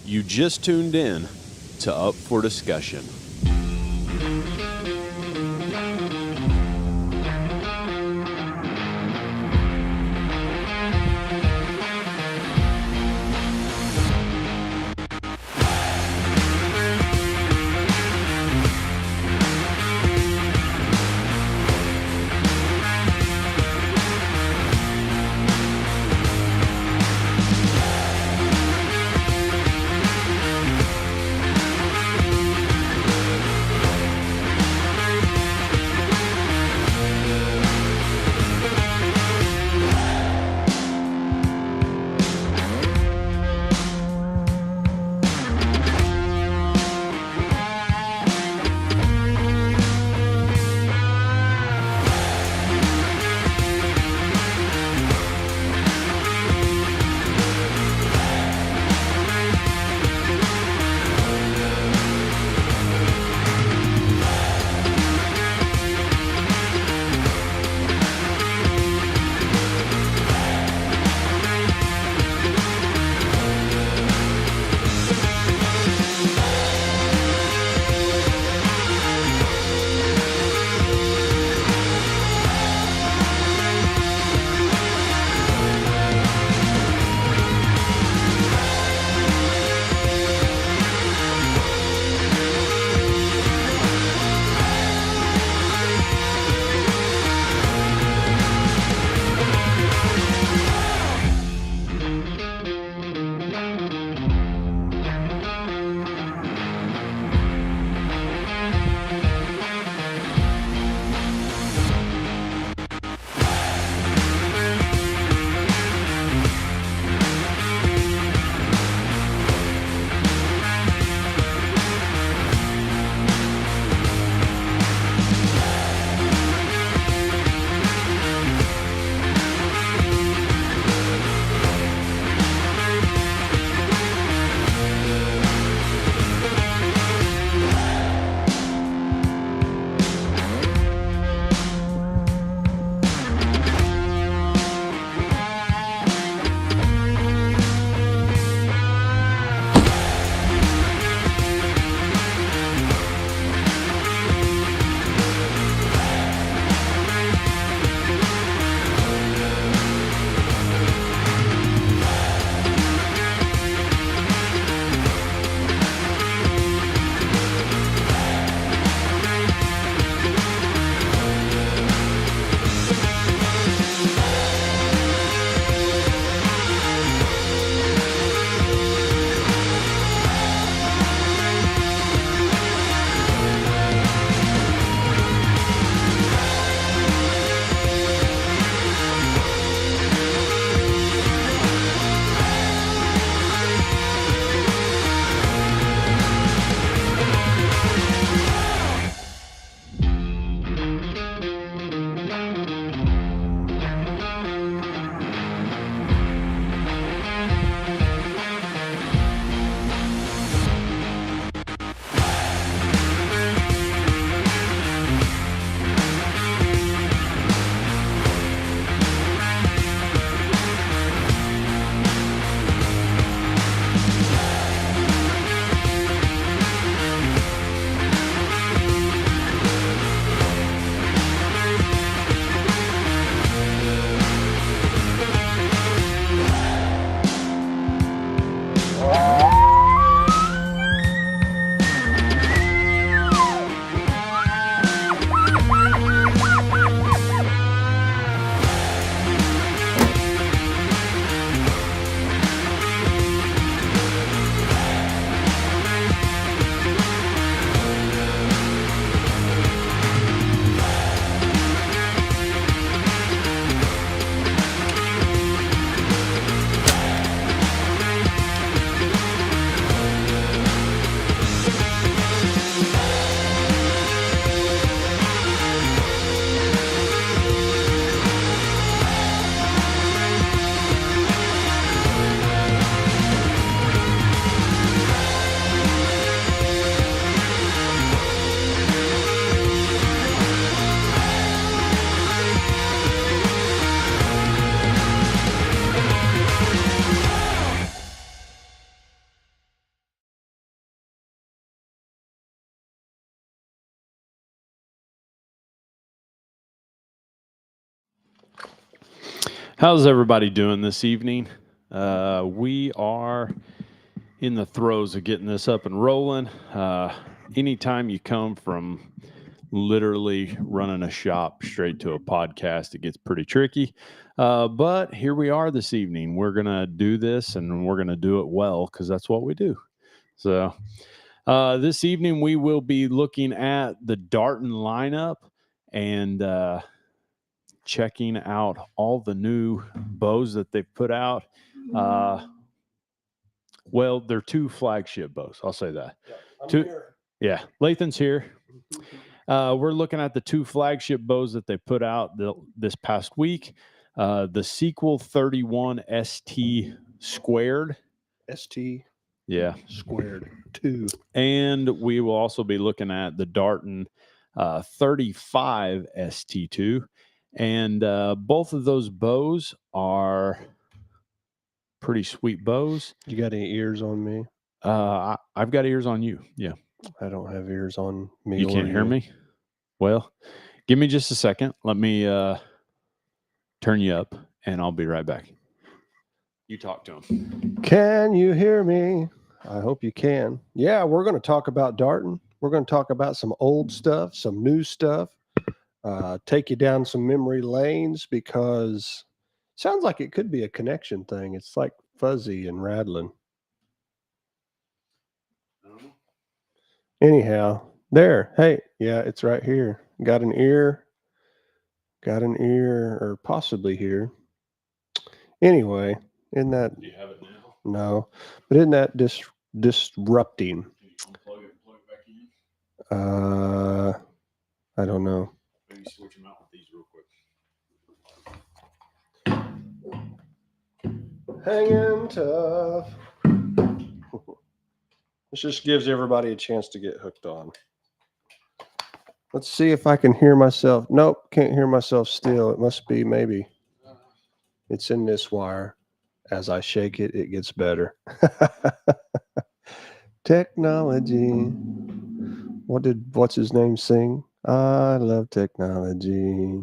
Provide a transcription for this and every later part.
You just tuned in to Up for Discussion. How's everybody doing this evening? We are in the throes of getting this up and rolling. Anytime you come from literally running a shop straight to a podcast, it gets pretty tricky. But here we are this evening. We're going to do this and we're going to do it well because that's what we do. So this evening we will be looking at the Darton lineup and checking out all the new bows that they've put out. Well, they're two flagship bows. I'll say that. Yeah, Lathan's here. We're looking at the two flagship bows that they put out this past week. The Sequel 31 ST squared. ST Yeah. squared 2. And we will also be looking at the Darton 35 ST2. And both of those bows are pretty sweet bows. You got any ears on me? I've got ears on you. Yeah. I don't have ears on me. You can't hear me? Well, give me just a second. Let me turn you up, and I'll be right back. You talk to him. Can you hear me? I hope you can. Yeah, we're going to talk about Darton. We're going to talk about some old stuff, some new stuff, take you down some memory lanes because it sounds like it could be a connection thing. It's like fuzzy and rattling. Anyhow, there. Hey, yeah, it's right here. Got an ear, or possibly here. Anyway, isn't that? Do you have it now? No, but isn't that disrupting? Can you unplug it and plug it back in? I don't know. Maybe switch them out with these real quick. Hanging tough. This just gives everybody a chance to get hooked on. Let's see if I can hear myself. Nope, can't hear myself still. It must be maybe. It's in this wire. As I shake it, it gets better. Technology. What's his name sing? I love technology.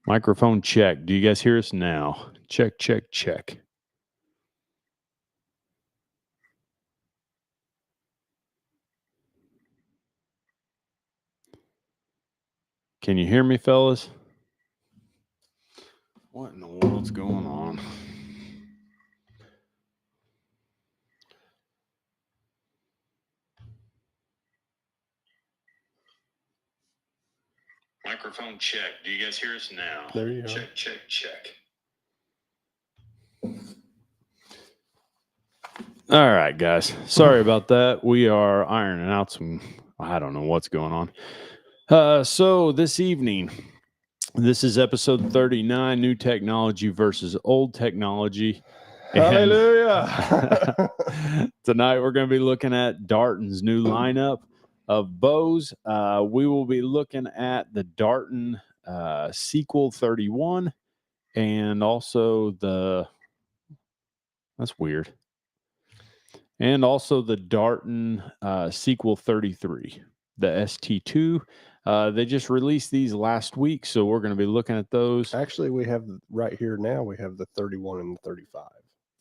Microphone check. Do you guys hear us now? Check, check, check. Can you hear me, fellas? What in the world's going on? Microphone check. Do you guys hear us now? There you go. Check, check, check. All right, guys. Sorry about that. We are ironing out some, I don't know what's going on. So this evening, this is episode 39, New Technology versus Old Technology. Hallelujah. Tonight, we're going to be looking at Darton's new lineup of bows. We will be looking at the Darton Sequel 31 and also that's weird. And also the Darton Sequel 33, the ST2. They just released these last week, so we're going to be looking at those. Actually, we have right here now, we have the 31 and the 35.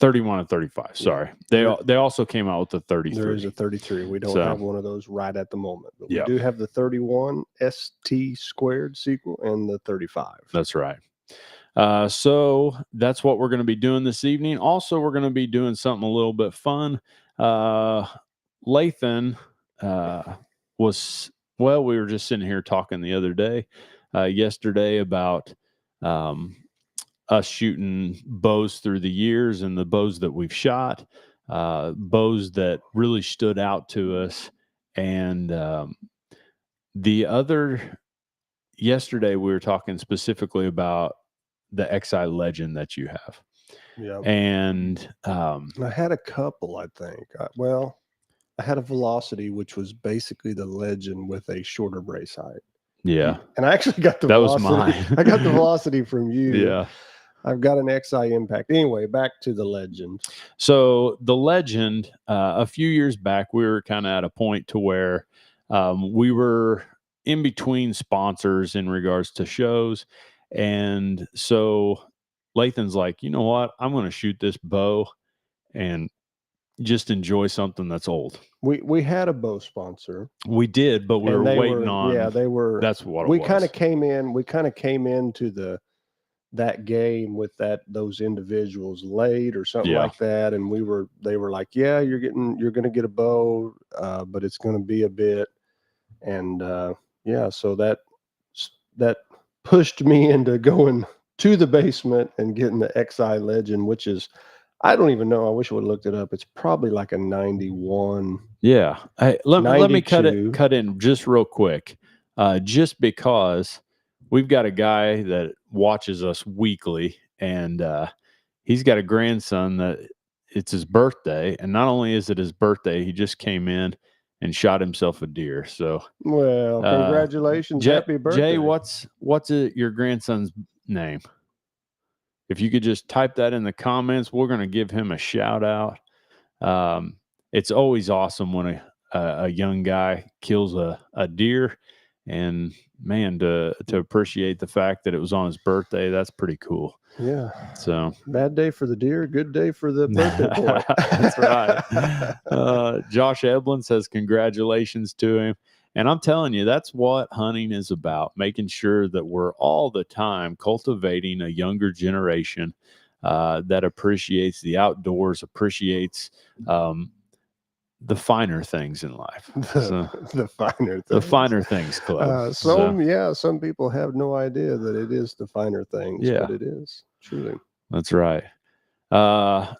31 and 35, sorry. Yeah. They also came out with the 33. There is a 33. We don't have one of those right at the moment. But we do have the 31 ST2 sequel and the 35. That's right. So that's what we're going to be doing this evening. Also, we're going to be doing something a little bit fun. Lathan we were just sitting here talking the other day, yesterday about us shooting bows through the years and the bows that we've shot, bows that really stood out to us. And yesterday we were talking specifically about the XI Legend that you have. Yeah. And I had a couple, I think. I had a Velocity, which was basically the Legend with a shorter brace height. Yeah. And I actually got the Velocity. That was mine. I got the Velocity from you. Yeah. I've got an XI Impact. Anyway, back to the Legend. So the Legend, a few years back, we were kind of at a point to where we were in between sponsors in regards to shows. And so Lathan's like, you know what? I'm going to shoot this bow and just enjoy something that's old. We had a bow sponsor. We did, but we were waiting on. Yeah, they were. That's what we kind of came in. We kind of came into that game with those individuals late or something like that, and they were like, yeah, you're going to get a bow, but it's going to be a bit, and so that pushed me into going to the basement and getting the XI Legend, which is, I don't even know. I wish I would have looked it up. It's probably like a 91. Yeah. Hey, let me cut in just real quick. Just because we've got a guy that watches us weekly, and he's got a grandson that it's his birthday. And not only is it his birthday, he just came in and shot himself a deer. So, well, congratulations. Happy birthday. Jay, what's your grandson's name? If you could just type that in the comments, we're going to give him a shout out. It's always awesome when a young guy kills a deer, and man, to appreciate the fact that it was on his birthday, that's pretty cool. Yeah. So bad day for the deer, good day for the birthday boy. That's right. Josh Eblin says congratulations to him. And I'm telling you, that's what hunting is about, making sure that we're all the time cultivating a younger generation that appreciates the outdoors, appreciates the finer things in life. The finer things. The finer things club. Some people have no idea that it is the finer things, but it is, truly. That's right.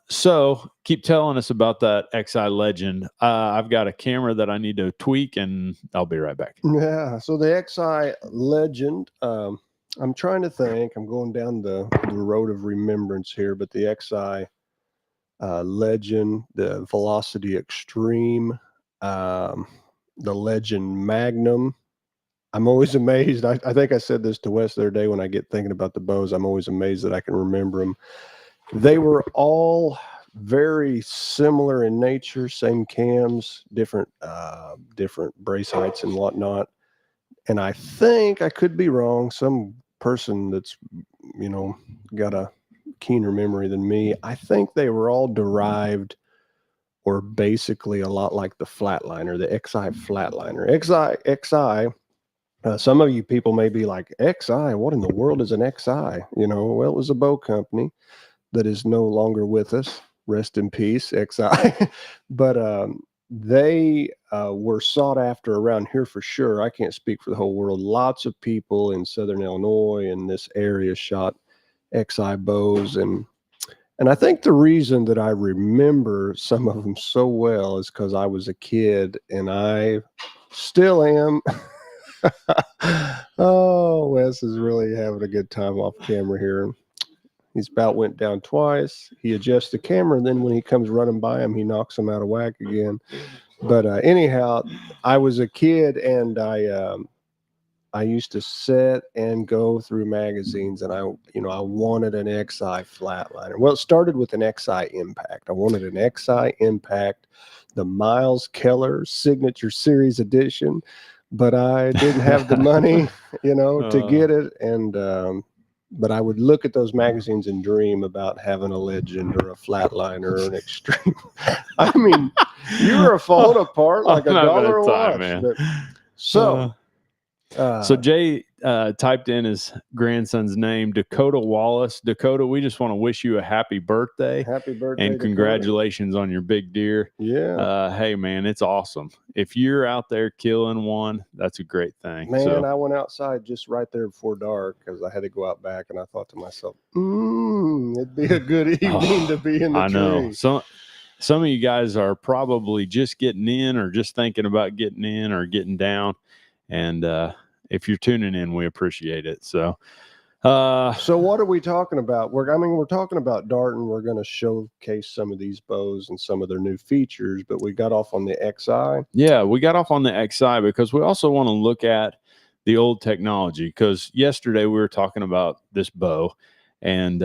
So keep telling us about that XI Legend. I've got a camera that I need to tweak, and I'll be right back. Yeah. So the XI Legend, I'm trying to think. I'm going down the road of remembrance here, but the XI Legend, the Velocity Extreme, the Legend Magnum. I'm always amazed. I think I said this to Wes the other day when I get thinking about the bows. I'm always amazed that I can remember them. They were all very similar in nature, same cams, different brace heights and whatnot. And I think, I could be wrong, some person that's, got a keener memory than me, I think they were all derived or basically a lot like the flatliner, the XI flatliner. XI. Some of you people may be like, XI, what in the world is an XI? Well, it was a bow company that is no longer with us. Rest in peace, XI. But they were sought after around here for sure. I can't speak for the whole world. Lots of people in Southern Illinois and this area shot XI bows. And I think the reason that I remember some of them so well is because I was a kid, and I still am. Oh, Wes is really having a good time off camera here. He's about went down twice. He adjusts the camera, and then when he comes running by him, he knocks him out of whack again. But anyhow, I was a kid, and I used to sit and go through magazines, and I wanted an XI flatliner. Well, it started with an XI Impact. I wanted an XI Impact, the Miles Keller Signature Series Edition, but I didn't have the money, to get it. And but I would look at those magazines and dream about having a Legend or a flatliner or an Extreme. I mean, you were falling apart like a dollar a watch. Man. But, so Jay typed in his grandson's name, Dakota Wallace. Dakota, we just want to wish you a happy birthday. Happy birthday. And congratulations on your big deer. Yeah. Hey, man, it's awesome. If you're out there killing one, that's a great thing. Man, I went outside just right there before dark because I had to go out back, and I thought to myself, it'd be a good evening to be in the tree. I know. Some of you guys are probably just getting in or just thinking about getting in or getting down. And if you're tuning in, we appreciate it. So what are we talking about? We're talking about Darton. We're going to showcase some of these bows and some of their new features, but we got off on the XI. Yeah, we got off on the XI because we also want to look at the old technology, because yesterday we were talking about this bow. And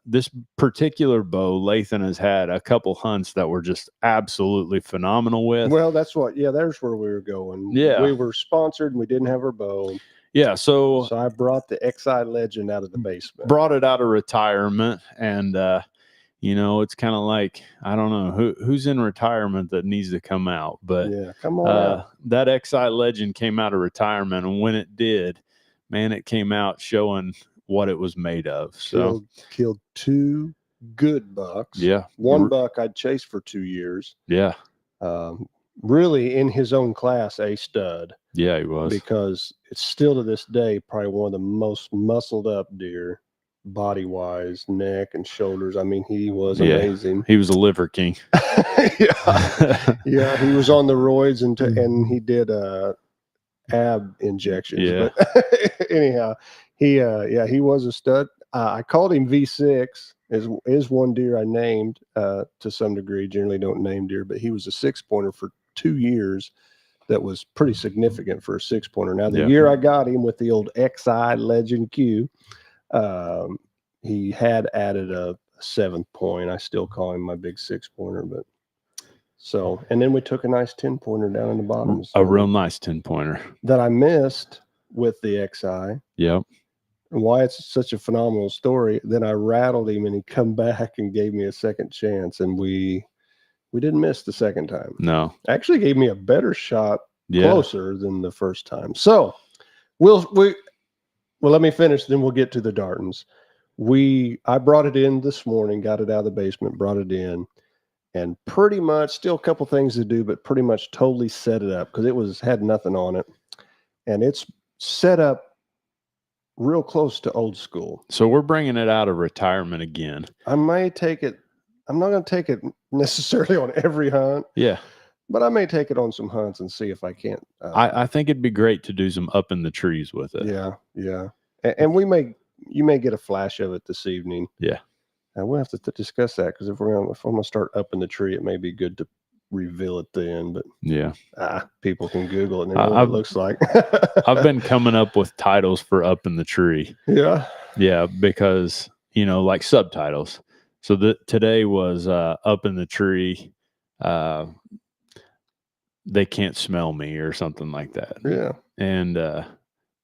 this particular bow, Lathan has had a couple hunts that were just absolutely phenomenal with. Well, there's where we were going. Yeah. We were sponsored and we didn't have our bow. Yeah. So I brought the XI Legend out of the basement. Brought it out of retirement. And, it's kind of like, I don't know who's in retirement that needs to come out. But yeah, come on that XI Legend came out of retirement. And when it did, man, it came out showing what it was made of. So killed 2 good bucks. Yeah. 1 buck I'd chased for 2 years. Yeah. Really in his own class, a stud. Yeah, he was. Because it's still to this day probably one of the most muscled up deer, body wise, neck and shoulders. I mean, he was amazing. He was a liver king. Yeah, he was on the roids and he did ab injections. Yeah. But anyhow, he was a stud. I called him V6. Is one deer I named to some degree. Generally don't name deer, but he was a 6-pointer for 2 years. That was pretty significant for a 6-pointer. Now the year I got him with the old XI Legend Q, he had added a 7th point. I still call him my big 6-pointer, but and then we took a nice 10-pointer down in the bottom. A real nice 10-pointer that I missed with the XI. Yep. And why it's such a phenomenal story. Then I rattled him and he come back and gave me a second chance. And we didn't miss the second time. No. Actually gave me a better shot closer than the first time. So well, let me finish, then we'll get to the Dartons. I brought it in this morning, got it out of the basement, brought it in, and pretty much still a couple things to do, but pretty much totally set it up because had nothing on it. And it's set up real close to old school. So we're bringing it out of retirement again. I may take it. I'm not going to take it necessarily on every hunt. Yeah. But I may take it on some hunts and see if I can't. I think it'd be great to do some up in the trees with it. Yeah. Yeah. And you may get a flash of it this evening. Yeah. And we'll have to discuss that because if I'm going to start up in the tree, it may be good to reveal it then. But yeah, people can Google it and know what it looks like. I've been coming up with titles for up in the tree. Yeah. Yeah, because like subtitles. So today was up in the tree. They can't smell me or something like that. Yeah. And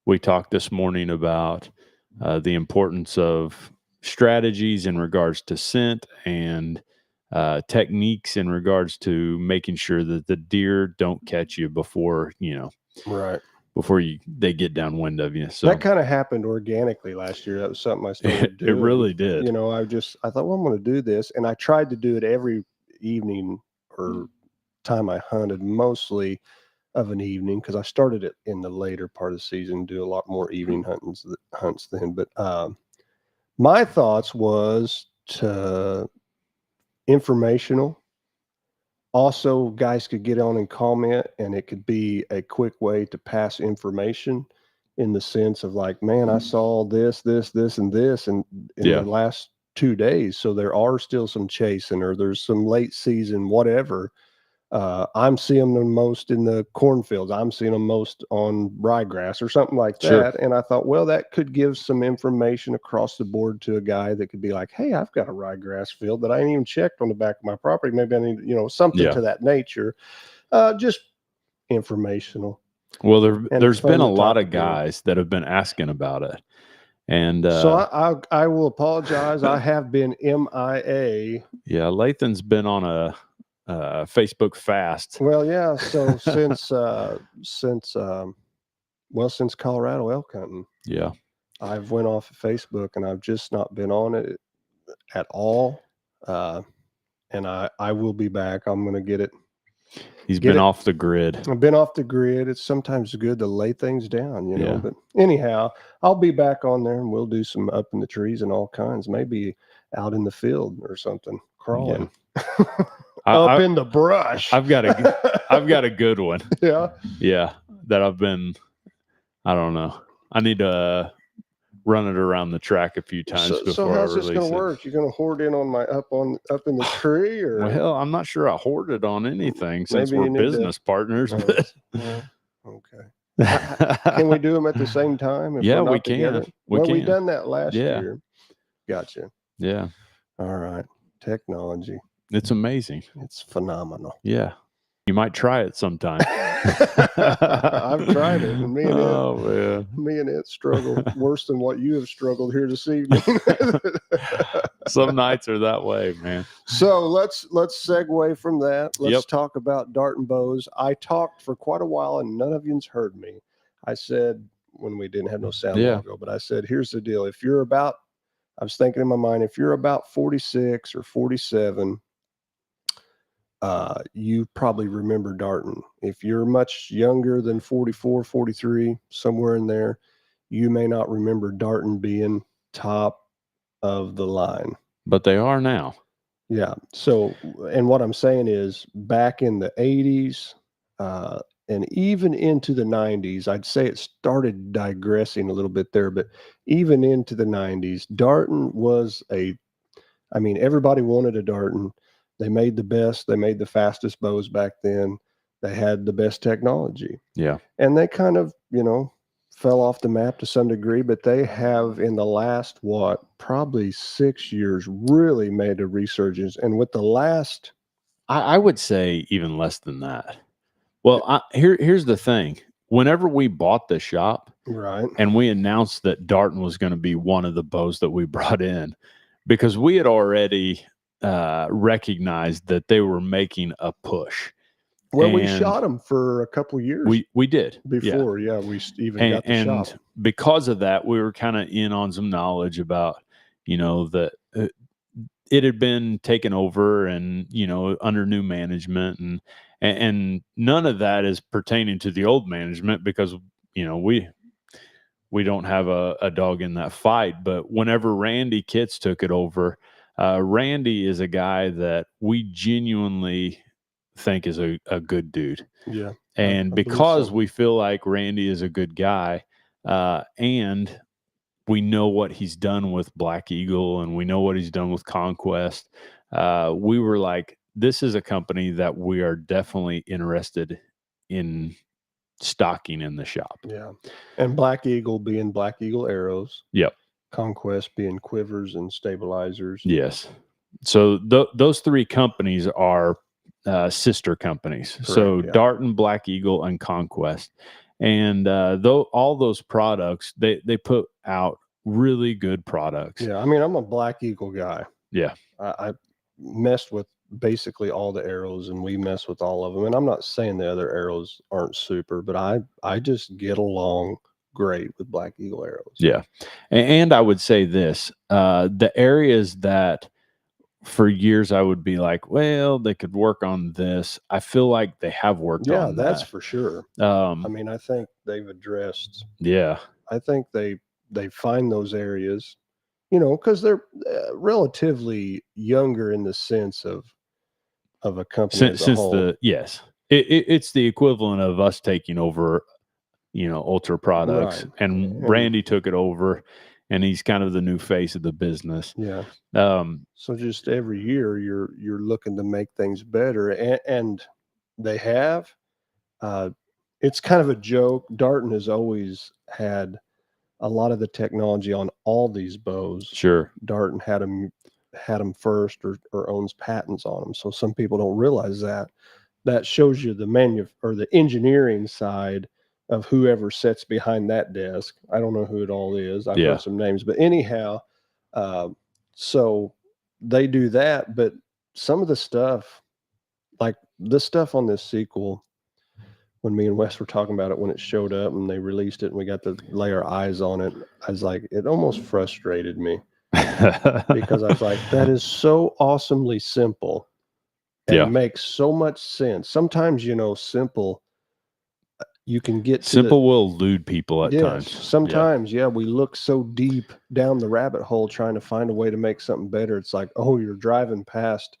we talked this morning about the importance of strategies in regards to scent and techniques in regards to making sure that the deer don't catch you before Right. before they get downwind of you. So that kind of happened organically last year. That was something I started doing. it really did. You know, I thought, well, I'm going to do this, and I tried to do it every evening or time I hunted, mostly of an evening, because I started it in the later part of the season, do a lot more evening hunts then. But my thoughts was to informational. Also, guys could get on and comment, and it could be a quick way to pass information in the sense of like, man, I saw this, this, this, and this, and in the last 2 days. So there are still some chasing, or there's some late season, whatever. I'm seeing them most in the cornfields. I'm seeing them most on ryegrass or something like that. And I thought, well, that could give some information across the board to a guy that could be like, hey, I've got a ryegrass field that I ain't even checked on the back of my property. Maybe I need, something to that nature. Just informational. Well, there's been a lot of guys that have been asking about it. And so I will apologize. I have been MIA. Yeah, Lathan's been on a Facebook fast. Well, yeah. So since Colorado elk hunting, yeah, I've went off of Facebook, and I've just not been on it at all. And I will be back. I'm going to get it. He's been off the grid. I've been off the grid. It's sometimes good to lay things down, but anyhow, I'll be back on there, and we'll do some up in the trees and all kinds, maybe out in the field or something, crawling. Up in the brush. I've got a good one. Yeah. That I don't know. I need to run it around the track a few times before I release it. So how's this going to work? You're going to hoard in on my up in the tree, or? Well, I'm not sure I hoarded on anything since we're business partners. Okay. Can we do them at the same time? Yeah, we can. We've done that last year. Gotcha. Yeah. All right. Technology. It's amazing. It's phenomenal. Yeah. You might try it sometime. I've tried it, and me and it struggle worse than what you have struggled here this evening. Some nights are that way, man. So let's segue from that. Let's talk about Darton bows. I talked for quite a while, and none of you's heard me. I said, when we didn't have no sound logo, but I said, here's the deal. If you're about, I was thinking in my mind, if you're about 46 or 47, you probably remember Darton. If you're much younger than 44, 43, somewhere in there, you may not remember Darton being top of the line. But they are now. Yeah. So, and what I'm saying is, back in the 80s, and even into the 90s, I'd say it started digressing a little bit there, but even into the 90s, Darton was everybody wanted a Darton. They made the best. They made the fastest bows back then. They had the best technology. Yeah. And they kind of, fell off the map to some degree, but they have, in the last, probably 6 years, really made a resurgence. And with the last... I would say even less than that. Well, here's the thing. Whenever we bought the shop, right, and we announced that Darton was going to be one of the bows that we brought in, because we had already... recognized that they were making a push. Well, we shot them for a couple of years. We did before, we even got the shop. And because of that, we were kind of in on some knowledge about, that it had been taken over and under new management, and none of that is pertaining to the old management, because we don't have a dog in that fight. But whenever Randy Kitts took it over. Randy is a guy that we genuinely think is a good dude. Yeah. And because we feel like Randy is a good guy, and we know what he's done with Black Eagle, and we know what he's done with Conquest, we were like, this is a company that we are definitely interested in stocking in the shop. Yeah. And Black Eagle being Black Eagle arrows. Yep. Conquest being quivers and stabilizers. Yes. So those three companies are sister companies. Correct, so Darton, Black Eagle, and Conquest. And all those products, they put out really good products. Yeah, I mean, I'm a Black Eagle guy. Yeah. I messed with basically all the arrows, and we mess with all of them. And I'm not saying the other arrows aren't super, but I just get along great with Black Eagle arrows. Yeah. And I would say this, the areas that for years I would be like, well, they could work on this. I feel like they have worked on that's that. for sure. I mean, I think they've addressed. Yeah. I think they find those areas, because they're relatively younger in the sense of a company as a whole. Yes, it's the equivalent of us taking over, Ultra Products, Right. and Randy took it over, and he's kind of the new face of the business. Yeah. Um, So just every year you're looking to make things better, and they have. It's kind of a joke. Darton has always had a lot of the technology on all these bows. sure. Darton had them first, or owns patents on them. So some people don't realize that. That shows you the engineering side of whoever sits behind that desk. I don't know who it all is. I've Yeah. heard some names, but anyhow, so they do that. But some of the stuff, like the stuff on this sequel, when me and Wes were talking about it when it showed up and they released it and we got to lay our eyes on it, I was like, it almost frustrated me because I was like, that is so awesomely simple and Yeah. makes so much sense. Sometimes, simple, you can get to Simple will elude people at times. Sometimes, we look so deep down the rabbit hole trying to find a way to make something better. It's like, oh, you're driving past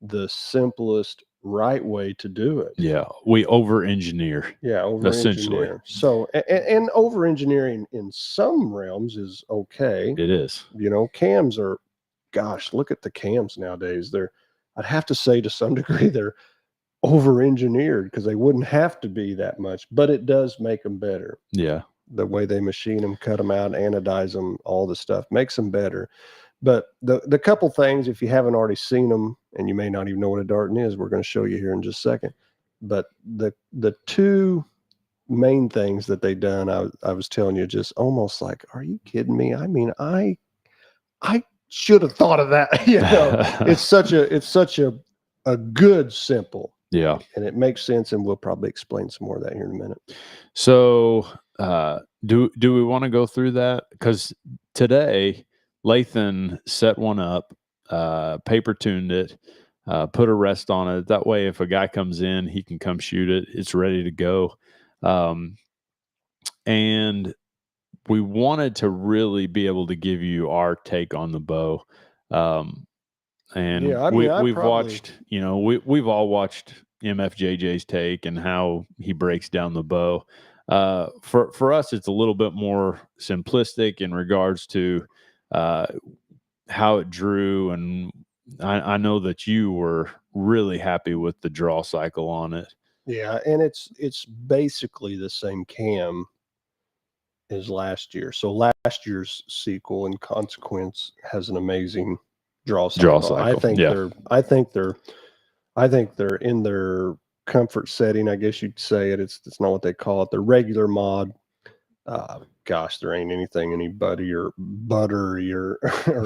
the simplest right way to do it. Yeah, we over-engineer. Yeah, over-engineer. So, and over-engineering in some realms is okay. It is. Cams are, gosh, look at the cams nowadays. I'd have to say to some degree they're over-engineered because they wouldn't have to be that much, but it does make them better. Yeah. The way they machine them, cut them out, anodize them, all the stuff makes them better. But the couple things, if you haven't already seen them, and you may not even know what a Darton is, we're going to show you here in just a second. But the two main things that they done, I was telling you, just almost like, are you kidding me? I mean, I should have thought of that. It's such a good simple. Yeah. And it makes sense, and we'll probably explain some more of that here in a minute. So do we want to go through that? Because today Lathan set one up, paper tuned it, put a rest on it. That way, if a guy comes in, he can come shoot it. It's ready to go. And we wanted to really be able to give you our take on the bow. And we've watched, we've all watched MFJJ's take and how he breaks down the bow. For us, it's a little bit more simplistic in regards to how it drew, and I know that you were really happy with the draw cycle on it. Yeah, and it's basically the same cam as last year. So last year's sequel, in consequence, has an amazing draw cycle. I think they're in their comfort setting, I guess you'd say it. It's not what they call it. The regular mod. Gosh, there ain't anything any buttery or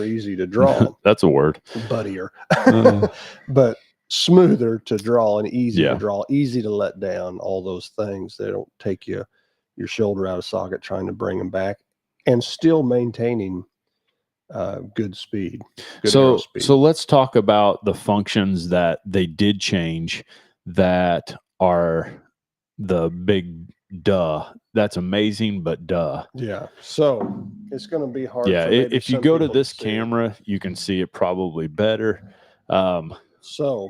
easy to draw. That's a word. Buttier. But smoother to draw and easy to draw, easy to let down, all those things. They don't take your shoulder out of socket trying to bring them back, and still maintaining good speed. So let's talk about the functions that they did change that are the big duh. That's amazing, but duh. Yeah. So it's going to be hard. Yeah. If you go to this camera, you can see it probably better. So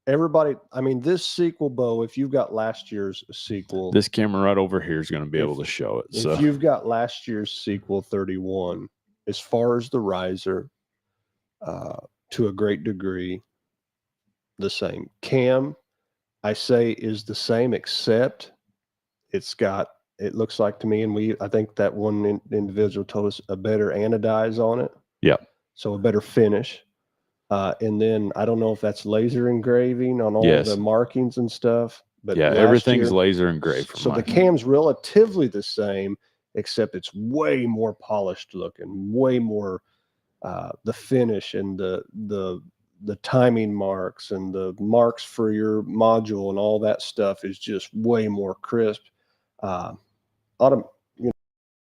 everybody, I mean, this sequel bow, if you've got last year's sequel, this camera right over here is going to be able to show it. So if you've got last year's sequel 31, as far as the riser, to a great degree, the same. Cam, I say, is the same, except it looks like to me, and I think that one individual told us, a better anodize on it. Yeah. So a better finish. And then I don't know if that's laser engraving on all the markings and stuff. But yeah, everything's laser engraved. So the cam's relatively the same, except it's way more polished looking, way more the finish and the timing marks and the marks for your module and all that stuff is just way more crisp. Autom- you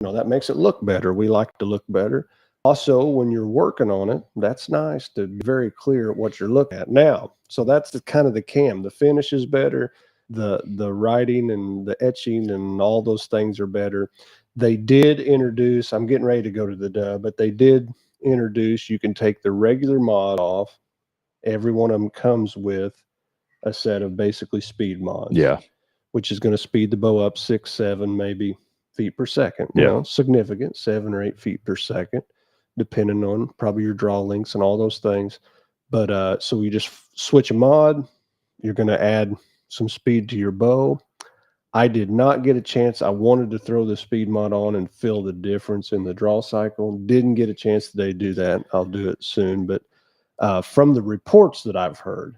that makes it look better. We like to look better. Also, when you're working on it, that's nice to be very clear what you're looking at. Now, so that's the kind of the cam. The finish is better. The writing and the etching and all those things are better. They did introduce, I'm getting ready to go to the dub, but they did introduce, you can take the regular mod off. Every one of them comes with a set of basically speed mods. Yeah. Which is going to speed the bow up 6, 7, maybe feet per second. Yeah. Significant, 7 or 8 feet per second, depending on probably your draw lengths and all those things. But so you just switch a mod, you're going to add some speed to your bow. I did not get a chance. I wanted to throw the speed mod on and feel the difference in the draw cycle. Didn't get a chance today to do that. I'll do it soon. But from the reports that I've heard,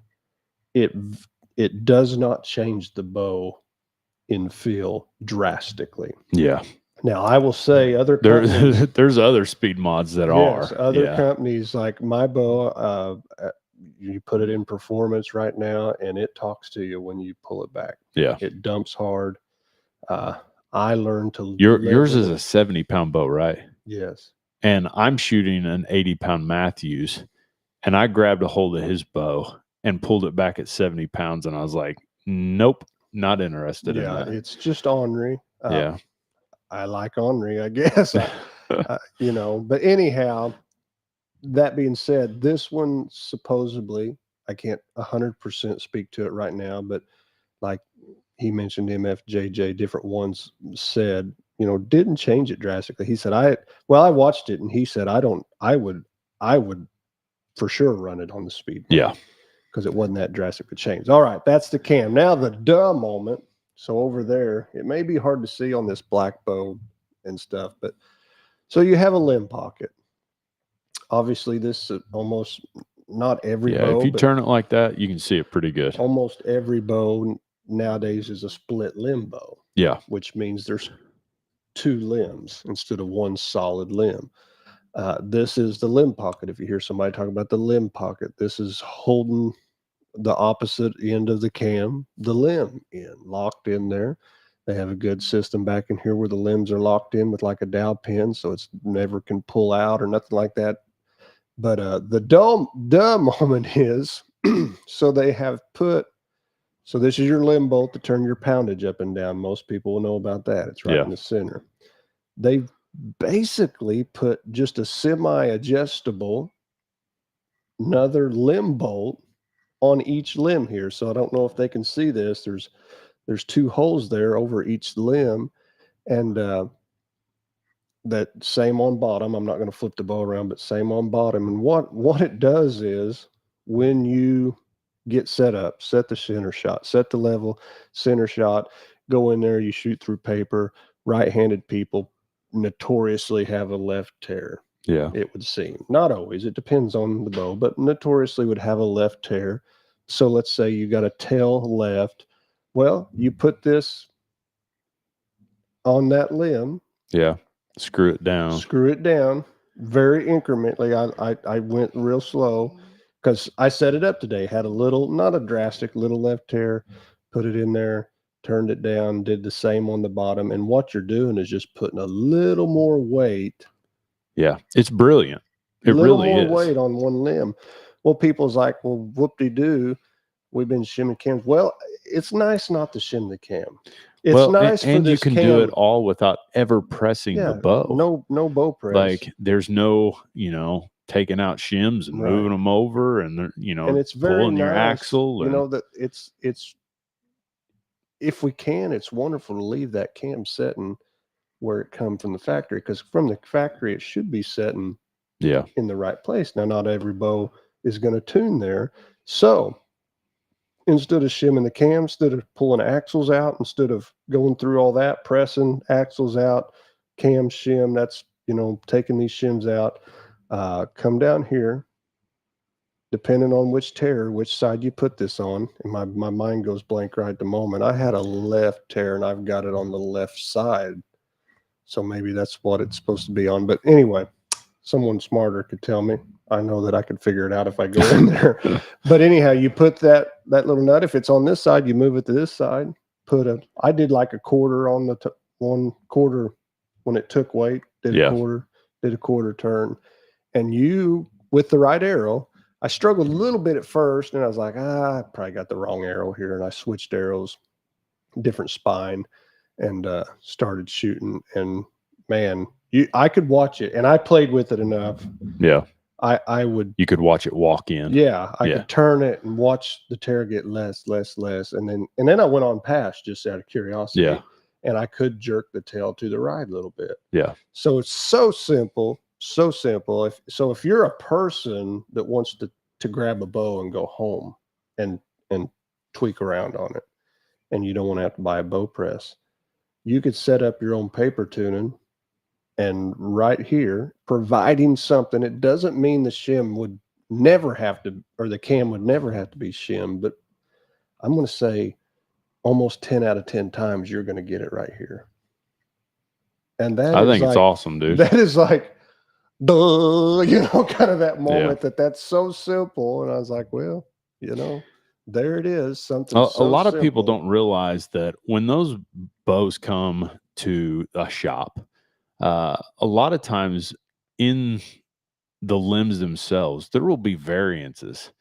it does not change the bow in feel drastically. Yeah. Now I will say other companies, there's other speed mods that yes, are other companies like my bow, you put it in performance right now and it talks to you when you pull it back. Yeah. It dumps hard. I learned to yours is a 70-pound bow, right? Yes. And I'm shooting an 80-pound Matthews, and I grabbed a hold of his bow and pulled it back at 70 pounds, and I was like, nope, not interested in that. It's just ornery. Yeah. I like ornery, I guess. But anyhow, that being said, this one supposedly, I can't 100% speak to it right now, but like he mentioned MFJJ, different ones said, didn't change it drastically. He said, I watched it and he said, I would for sure run it on the speed. Yeah. Because it wasn't that drastic a change. All right. That's the cam. Now the duh moment. So over there, it may be hard to see on this black bow and stuff, but so you have a limb pocket. Obviously this is almost not every bow. If you turn it like that, you can see it pretty good. Almost every bow nowadays is a split limb bow. Yeah. Which means there's 2 limbs instead of one solid limb. This is the limb pocket. If you hear somebody talk about the limb pocket, this is holding the opposite end of the cam, the limb in, locked in there. They have a good system back in here where the limbs are locked in with like a dowel pin, so it's never can pull out or nothing like that. But the dumb moment is, so they have put, so this is your limb bolt to turn your poundage up and down. Most people will know about that. It's right in the center. They've basically put just a semi-adjustable, another limb bolt on each limb here. So I don't know if they can see this. There's 2 holes there over each limb, and that same on bottom. I'm not going to flip the bow around, but same on bottom. And what it does is when you get set up, set the center shot, set the level, center shot, go in there, you shoot through paper. Right-handed people notoriously have a left tear. Yeah. It would seem. Not always. It depends on the bow, but notoriously would have a left tear. So let's say you got a tail left. Well, you put this on that limb. Yeah. Screw it down Very incrementally. I went real slow because I set it up today. Had a little, not a drastic, little left tear, put it in there, turned it down, did the same on the bottom. And what you're doing is just putting a little more weight. Yeah. It's brilliant. It little really more is. Weight on one limb. Well, people's like, well, whoop-de-doo, we've been shimming cams. Well, it's nice not to shim the cam. It's nice and for you this can cam. do it all without ever pressing the bow. No bow press. Like there's no, taking out shims and moving them over and and it's very pulling nice, your axle. That it's if we can, it's wonderful to leave that cam setting where it come from the factory, because from the factory it should be setting in the right place. Now, not every bow is going to tune there. So instead of shimming the cam, instead of pulling axles out, instead of going through all that, pressing axles out, cam shim, that's, taking these shims out, come down here, depending on which side you put this on. And my mind goes blank right at the moment. I had a left tear and I've got it on the left side So maybe that's what it's supposed to be on. But anyway, someone smarter could tell me. I know that I could figure it out if I go in there. But anyhow, you put that little nut. If it's on this side, you move it to this side. I did like a quarter on the 1/4 when it took weight. Did a quarter turn, and you with the right arrow. I struggled a little bit at first, and I was like, I probably got the wrong arrow here, and I switched arrows, different spine, and started shooting. And man, I could watch it, and I played with it enough. Yeah. I would. You could watch it walk in. Yeah, I could turn it and watch the tear get less, and then I went on past just out of curiosity. Yeah. And I could jerk the tail to the right a little bit. Yeah. So it's so simple, so simple. If you're a person that wants to grab a bow and go home and tweak around on it, and you don't want to have to buy a bow press, you could set up your own paper tuning. And right here, providing something, it doesn't mean the shim would never have to, or the cam would never have to be shim, but I'm going to say almost 10 out of 10 times you're going to get it right here. And I think it's awesome, dude. That is like, kind of that moment that's so simple. And I was like, well, there it is. Something. A lot of people don't realize that when those bows come to a shop, a lot of times in the limbs themselves, there will be variances.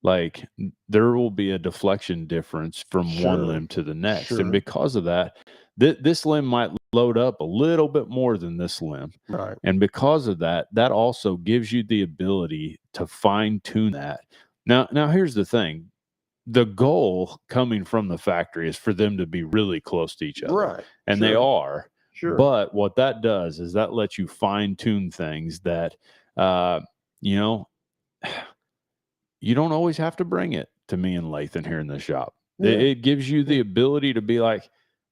Like there will be a deflection difference from one limb to the next. And because of that, this limb might load up a little bit more than this limb. Right. And because of that, that also gives you the ability to fine tune that. Now here's the thing. The goal coming from the factory is for them to be really close to each other. Right. And they are. Sure. But what that does is that lets you fine tune things that, you don't always have to bring it to me and Lathan here in the shop. Yeah. It gives you the ability to be like,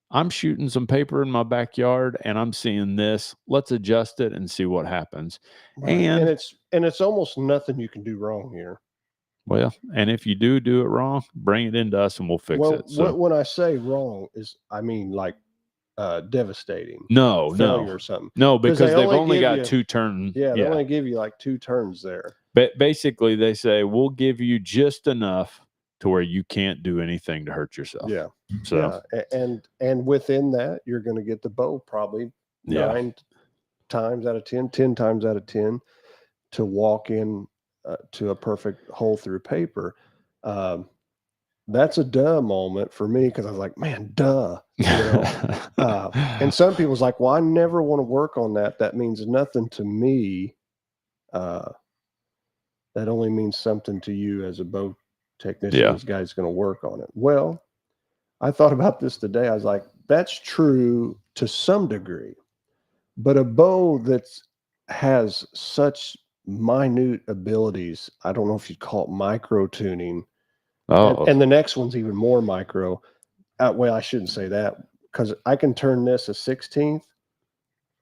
I'm shooting some paper in my backyard and I'm seeing this. Let's adjust it and see what happens. Right. And it's almost nothing you can do wrong here. Well, and if you do it wrong, bring it into us and we'll fix it. So when I say wrong is, I mean like devastating. No, or something. No, because they've only got 2 turns. Yeah, they only give you like 2 turns there. But basically, they say we'll give you just enough to where you can't do anything to hurt yourself. Yeah. So and within that, you're going to get the bow probably 9 times out of 10, 10 times out of 10 to walk in to a perfect hole through paper. That's a duh moment for me because I was like, man, duh. And some people's like, well, I never want to work on that. That means nothing to me. That only means something to you as a bow technician. Yeah. This guy's going to work on it. Well, I thought about this today. I was like, that's true to some degree, but a bow that has such minute abilities, I don't know if you'd call it micro tuning. Oh, and the next one's even more micro. Well, I shouldn't say that because I can turn this a 16th.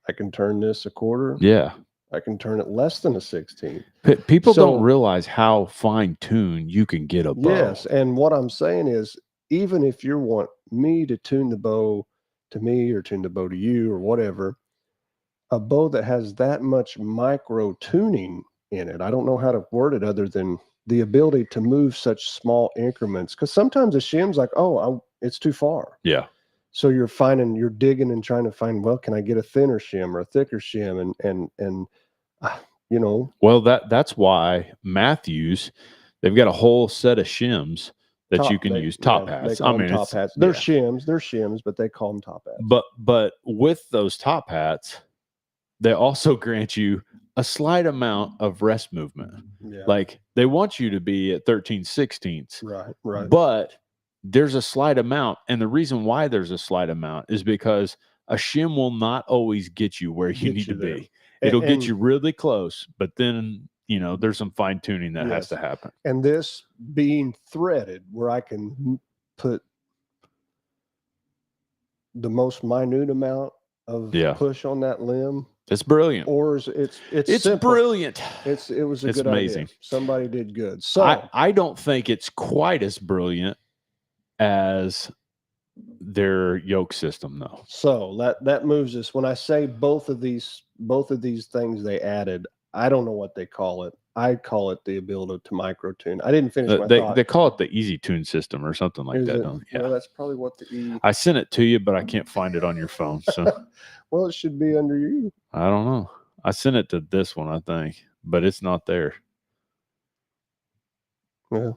I can turn this a quarter. Yeah. I can turn it less than a 16th. People don't realize how fine-tuned you can get a bow. Yes, and what I'm saying is, even if you want me to tune the bow to me or tune the bow to you or whatever, a bow that has that much micro tuning in it, I don't know how to word it other than the ability to move such small increments. Because sometimes a shim's like, it's too far. Yeah. So you're digging and trying to find, well, can I get a thinner shim or a thicker shim? And Well, that's why Matthews, they've got a whole set of shims that you can use. Top hats. I mean, top hats. They're shims, but they call them top hats. But with those top hats, they also grant you a slight amount of rest movement. Yeah. Like they want you to be at 13/16. Right. But there's a slight amount. And the reason why there's a slight amount is because a shim will not always get you where you need to be. It'll get you really close, but then, there's some fine tuning that has to happen. And this being threaded where I can put the most minute amount of push on that limb. It's brilliant. Or it's simple. Brilliant. It was a good amazing idea. Somebody did good. So I don't think it's quite as brilliant as their yoke system, though. So that moves us. When I say both of these things they added, I don't know what they call it. I call it the ability to micro tune. I didn't finish my thought. They call it the Easy Tune system or something like that. Don't they? Yeah, well, that's probably what the E. I sent it to you, but I can't find it on your phone. So well, it should be under you. I don't know. I sent it to this one, I think, but it's not there. Yeah.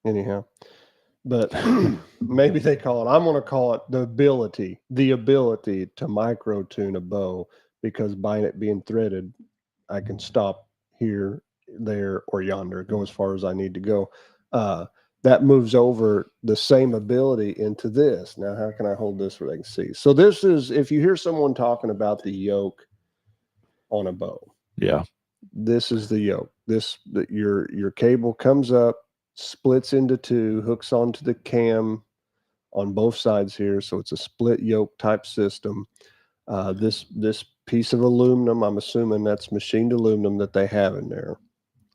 Anyhow, but maybe they call it. I'm going to call it the ability to micro tune a bow, because by it being threaded, I can stop here, there, or yonder, go as far as I need to go. That moves over the same ability into this. Now, how can I hold this where they can see? So this is, if you hear someone talking about the yoke on a bow, yeah, this is the yoke. Your cable comes up, splits into two, hooks onto the cam on both sides here. So it's a split yoke type system. This piece of aluminum, I'm assuming that's machined aluminum that they have in there.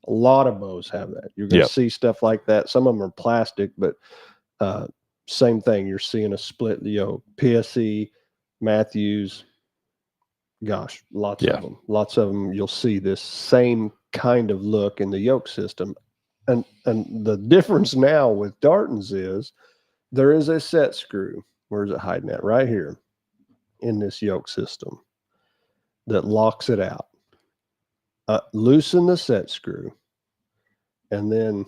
A lot of bows have that. You're going to see stuff like that. Some of them are plastic, but same thing. You're seeing a split yoke. PSE, Matthews, gosh, lots of them. Lots of them. You'll see this same kind of look in the yoke system. And the difference now with Darton's is there is a set screw. Where's it hiding at? Right here in this yoke system that locks it out. Loosen the set screw, and then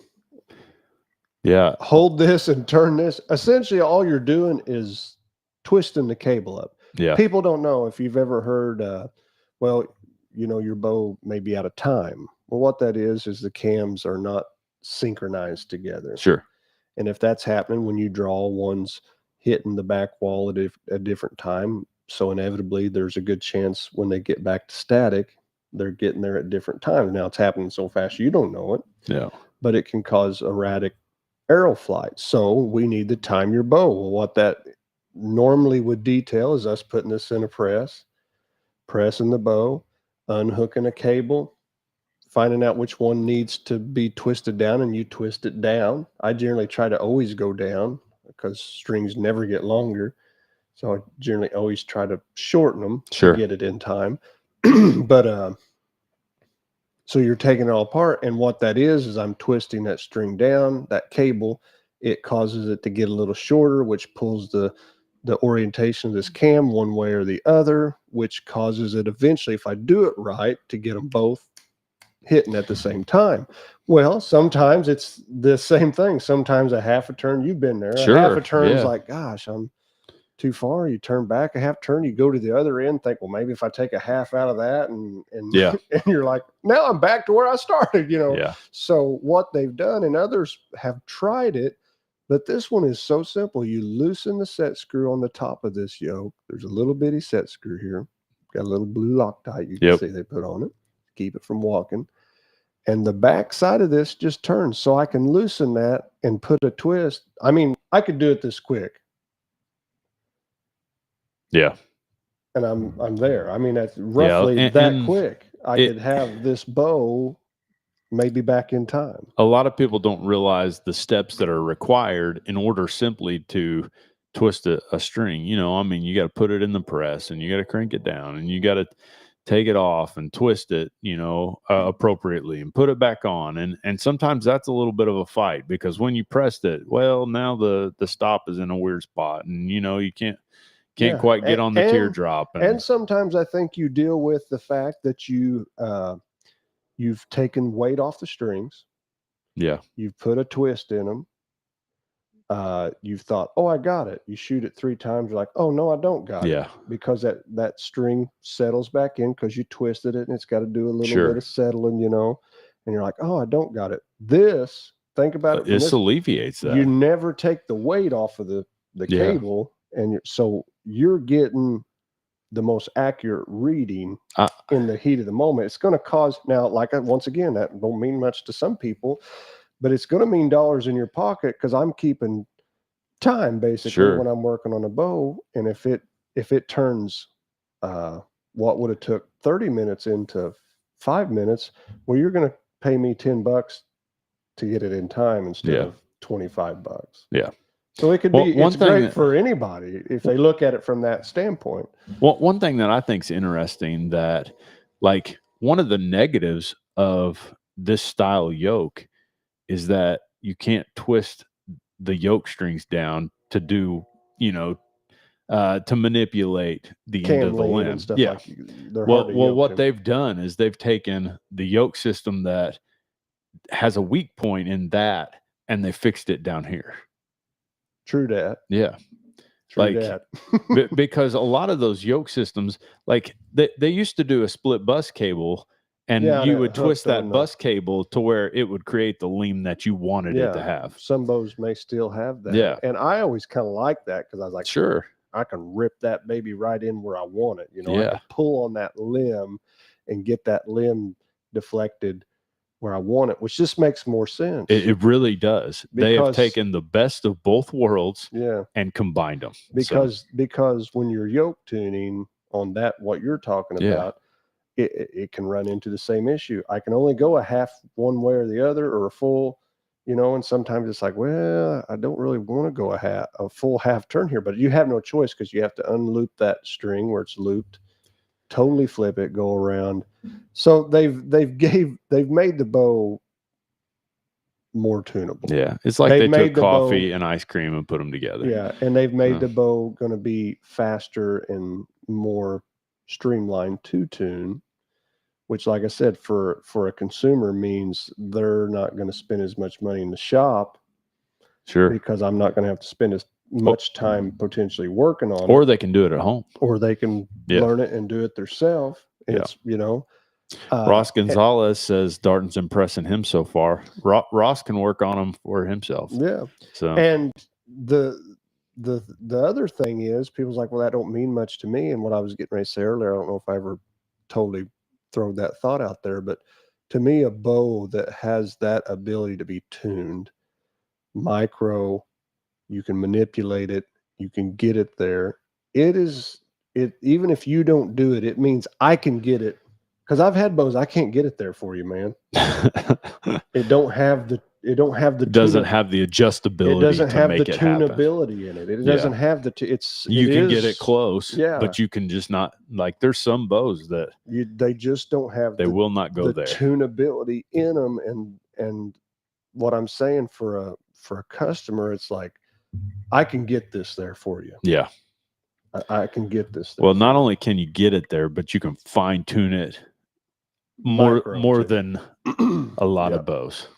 hold this and turn this. Essentially, all you're doing is twisting the cable up. Yeah. People don't know if you've ever heard, well, you know, your bow may be out of time. Well, what that is the cams are not synchronized together. Sure. And if that's happening when you draw, one's hitting the back wall at a different time. So inevitably, there's a good chance when they get back to static, they're getting there at different times. Now it's happening so fast you don't know it. Yeah. But it can cause erratic arrow flight. So we need to time your bow. Well, what that normally would detail is us putting this in a press, pressing the bow, unhooking a cable, finding out which one needs to be twisted down, and you twist it down. I generally try to always go down because strings never get longer. So I generally always try to shorten them to get it in time. But so you're taking it all apart, and what that is I'm twisting that string down, that cable. It causes it to get a little shorter, which pulls the orientation of this cam one way or the other, which causes it eventually, if I do it right, to get them both hitting at the same time. Well, sometimes it's the same thing. Sometimes a half a turn, you've been there. Sure. A half a turn is like, gosh, I'm too far. You turn back a half turn, you go to the other end, think, well, maybe if I take a half out of that, and and you're like, now I'm back to where I started, you know. Yeah. So what they've done, and others have tried it, but this one is so simple. You loosen the set screw on the top of this yoke. There's a little bitty set screw here. Got a little blue Loctite you can see they put on it. Keep it from walking. And the back side of this just turns. So I can loosen that and put a twist. I mean, I could do it this quick. Yeah. And I'm there. I mean, that's roughly that quick. I could have this bow maybe back in time. A lot of people don't realize the steps that are required in order simply to twist a string. You know, I mean, you got to put it in the press, and you got to crank it down, and you got to take it off and twist it, you know, appropriately, and put it back on. And sometimes that's a little bit of a fight, because when you pressed it, well, now the stop is in a weird spot, and you know, you can't quite get on the teardrop. And sometimes I think you deal with the fact that you've taken weight off the strings. Yeah. You've put a twist in them. You've thought, oh, I got it. You shoot it 3 times. You're like, oh, no, I don't got it. Because that string settles back in because you twisted it, and it's got to do a little bit of settling, you know. And you're like, oh, I don't got it. This, think about it. This alleviates that. You never take the weight off of the cable, and so you're getting the most accurate reading in the heat of the moment. It's going to cause, now, like, once again, that don't mean much to some people, but it's going to mean dollars in your pocket, because I'm keeping time basically when I'm working on a bow. And if it turns what would have took 30 minutes into 5 minutes, well, you're going to pay me $10 to get it in time instead of $25. Yeah. So it could Well, be, one it's thing great that- for anybody if they look at it from that standpoint. Well, one thing that I think is interesting that, like, one of the negatives of this style yoke is that you can't twist the yoke strings down to do, to manipulate the end of Cam the lean limb. and stuff Yeah. like they're Well, hard to well, yoke what to. they've done is they've taken the yoke system that has a weak point in that, and they fixed it down here. True that. Yeah. True Like, that. because a lot of those yoke systems, like they used to do a split bus cable, and Yeah, you that would twist hooked on that the- bus cable to where it would create the lean that you wanted it to have. Some bows may still have that. Yeah. And I always kind of like that because I was like, Sure. I can rip that baby right in where I want it. I Yeah. can pull on that limb and get that limb deflected where I want it, which just makes more sense. It really does. They have Because- taken the best of both worlds Yeah. and combined them. Because when you're yoke tuning on that, what you're talking Yeah. about, it can run into the same issue. I can only go a half one way or the other, or a full, and sometimes it's like, well, I don't really want to go a full half turn here, but you have no choice because you have to unloop that string where it's looped, totally flip it, go around. So they've made the bow more tunable. Yeah, it's like They've they made took the bow- coffee and ice cream and put them together. Yeah, and they've made Yeah. the bow going to be faster and more streamlined to tune, which, like I said, for a consumer means they're not going to spend as much money in the shop Sure. because I'm not going to have to spend as much time potentially working on Or it, they can do it at home. or they can Yeah. learn it and do it themselves. Yeah. It's Ross Gonzalez says Darton's impressing him so far. Ross can work on him for himself. yeah. So And the other thing is, people's like, well, that don't mean much to me. And what I was getting ready to say earlier, I don't know if I ever totally throw that thought out there, but to me, a bow that has that ability to be tuned, micro, you can manipulate it, you can get it there. Even if you don't do it, it means I can get it. Because I've had bows, I can't get it there for you, man. It don't have the doesn't have the adjustability. it doesn't to have make the it happen. tunability in it. It Yeah. doesn't have the You can get it close, Yeah. but you can just not. Like, there's some bows that they just don't have they will not go the there. tunability in them. And what I'm saying for a customer, it's like, I can get this there for you. Yeah. I can get this there. Well, not only can you get it there, but you can fine tune it more Micro, too. than a lot Yeah. of bows.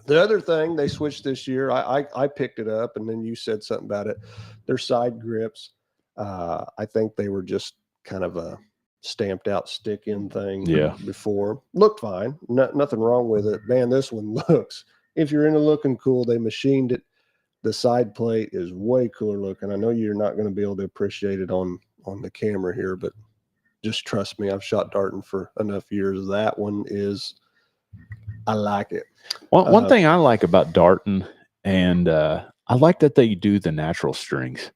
The other thing they switched this year, I picked it up, and then you said something about it. Their side grips, I think they were just kind of a stamped out stick in thing. Yeah. Before looked fine, nothing wrong with it. Man, this one looks. If you're into looking cool, they machined it. The side plate is way cooler looking. I know you're not going to be able to appreciate it on the camera here, but just trust me, I've shot Darton for enough years. That one is, I like it. One thing I like about Darton, and I like that they do the natural strings.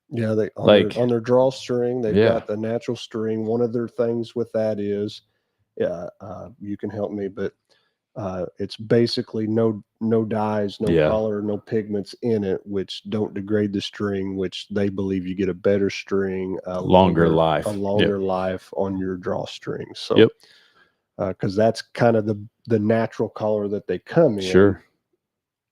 Yeah, they on their drawstring, they've got the natural string. One of their things with that is, you can help me, but it's basically no dyes, no color, no pigments in it, which don't degrade the string, which they believe you get a better string, Longer life on your drawstring. So, because that's kind of the natural color that they come in. Sure.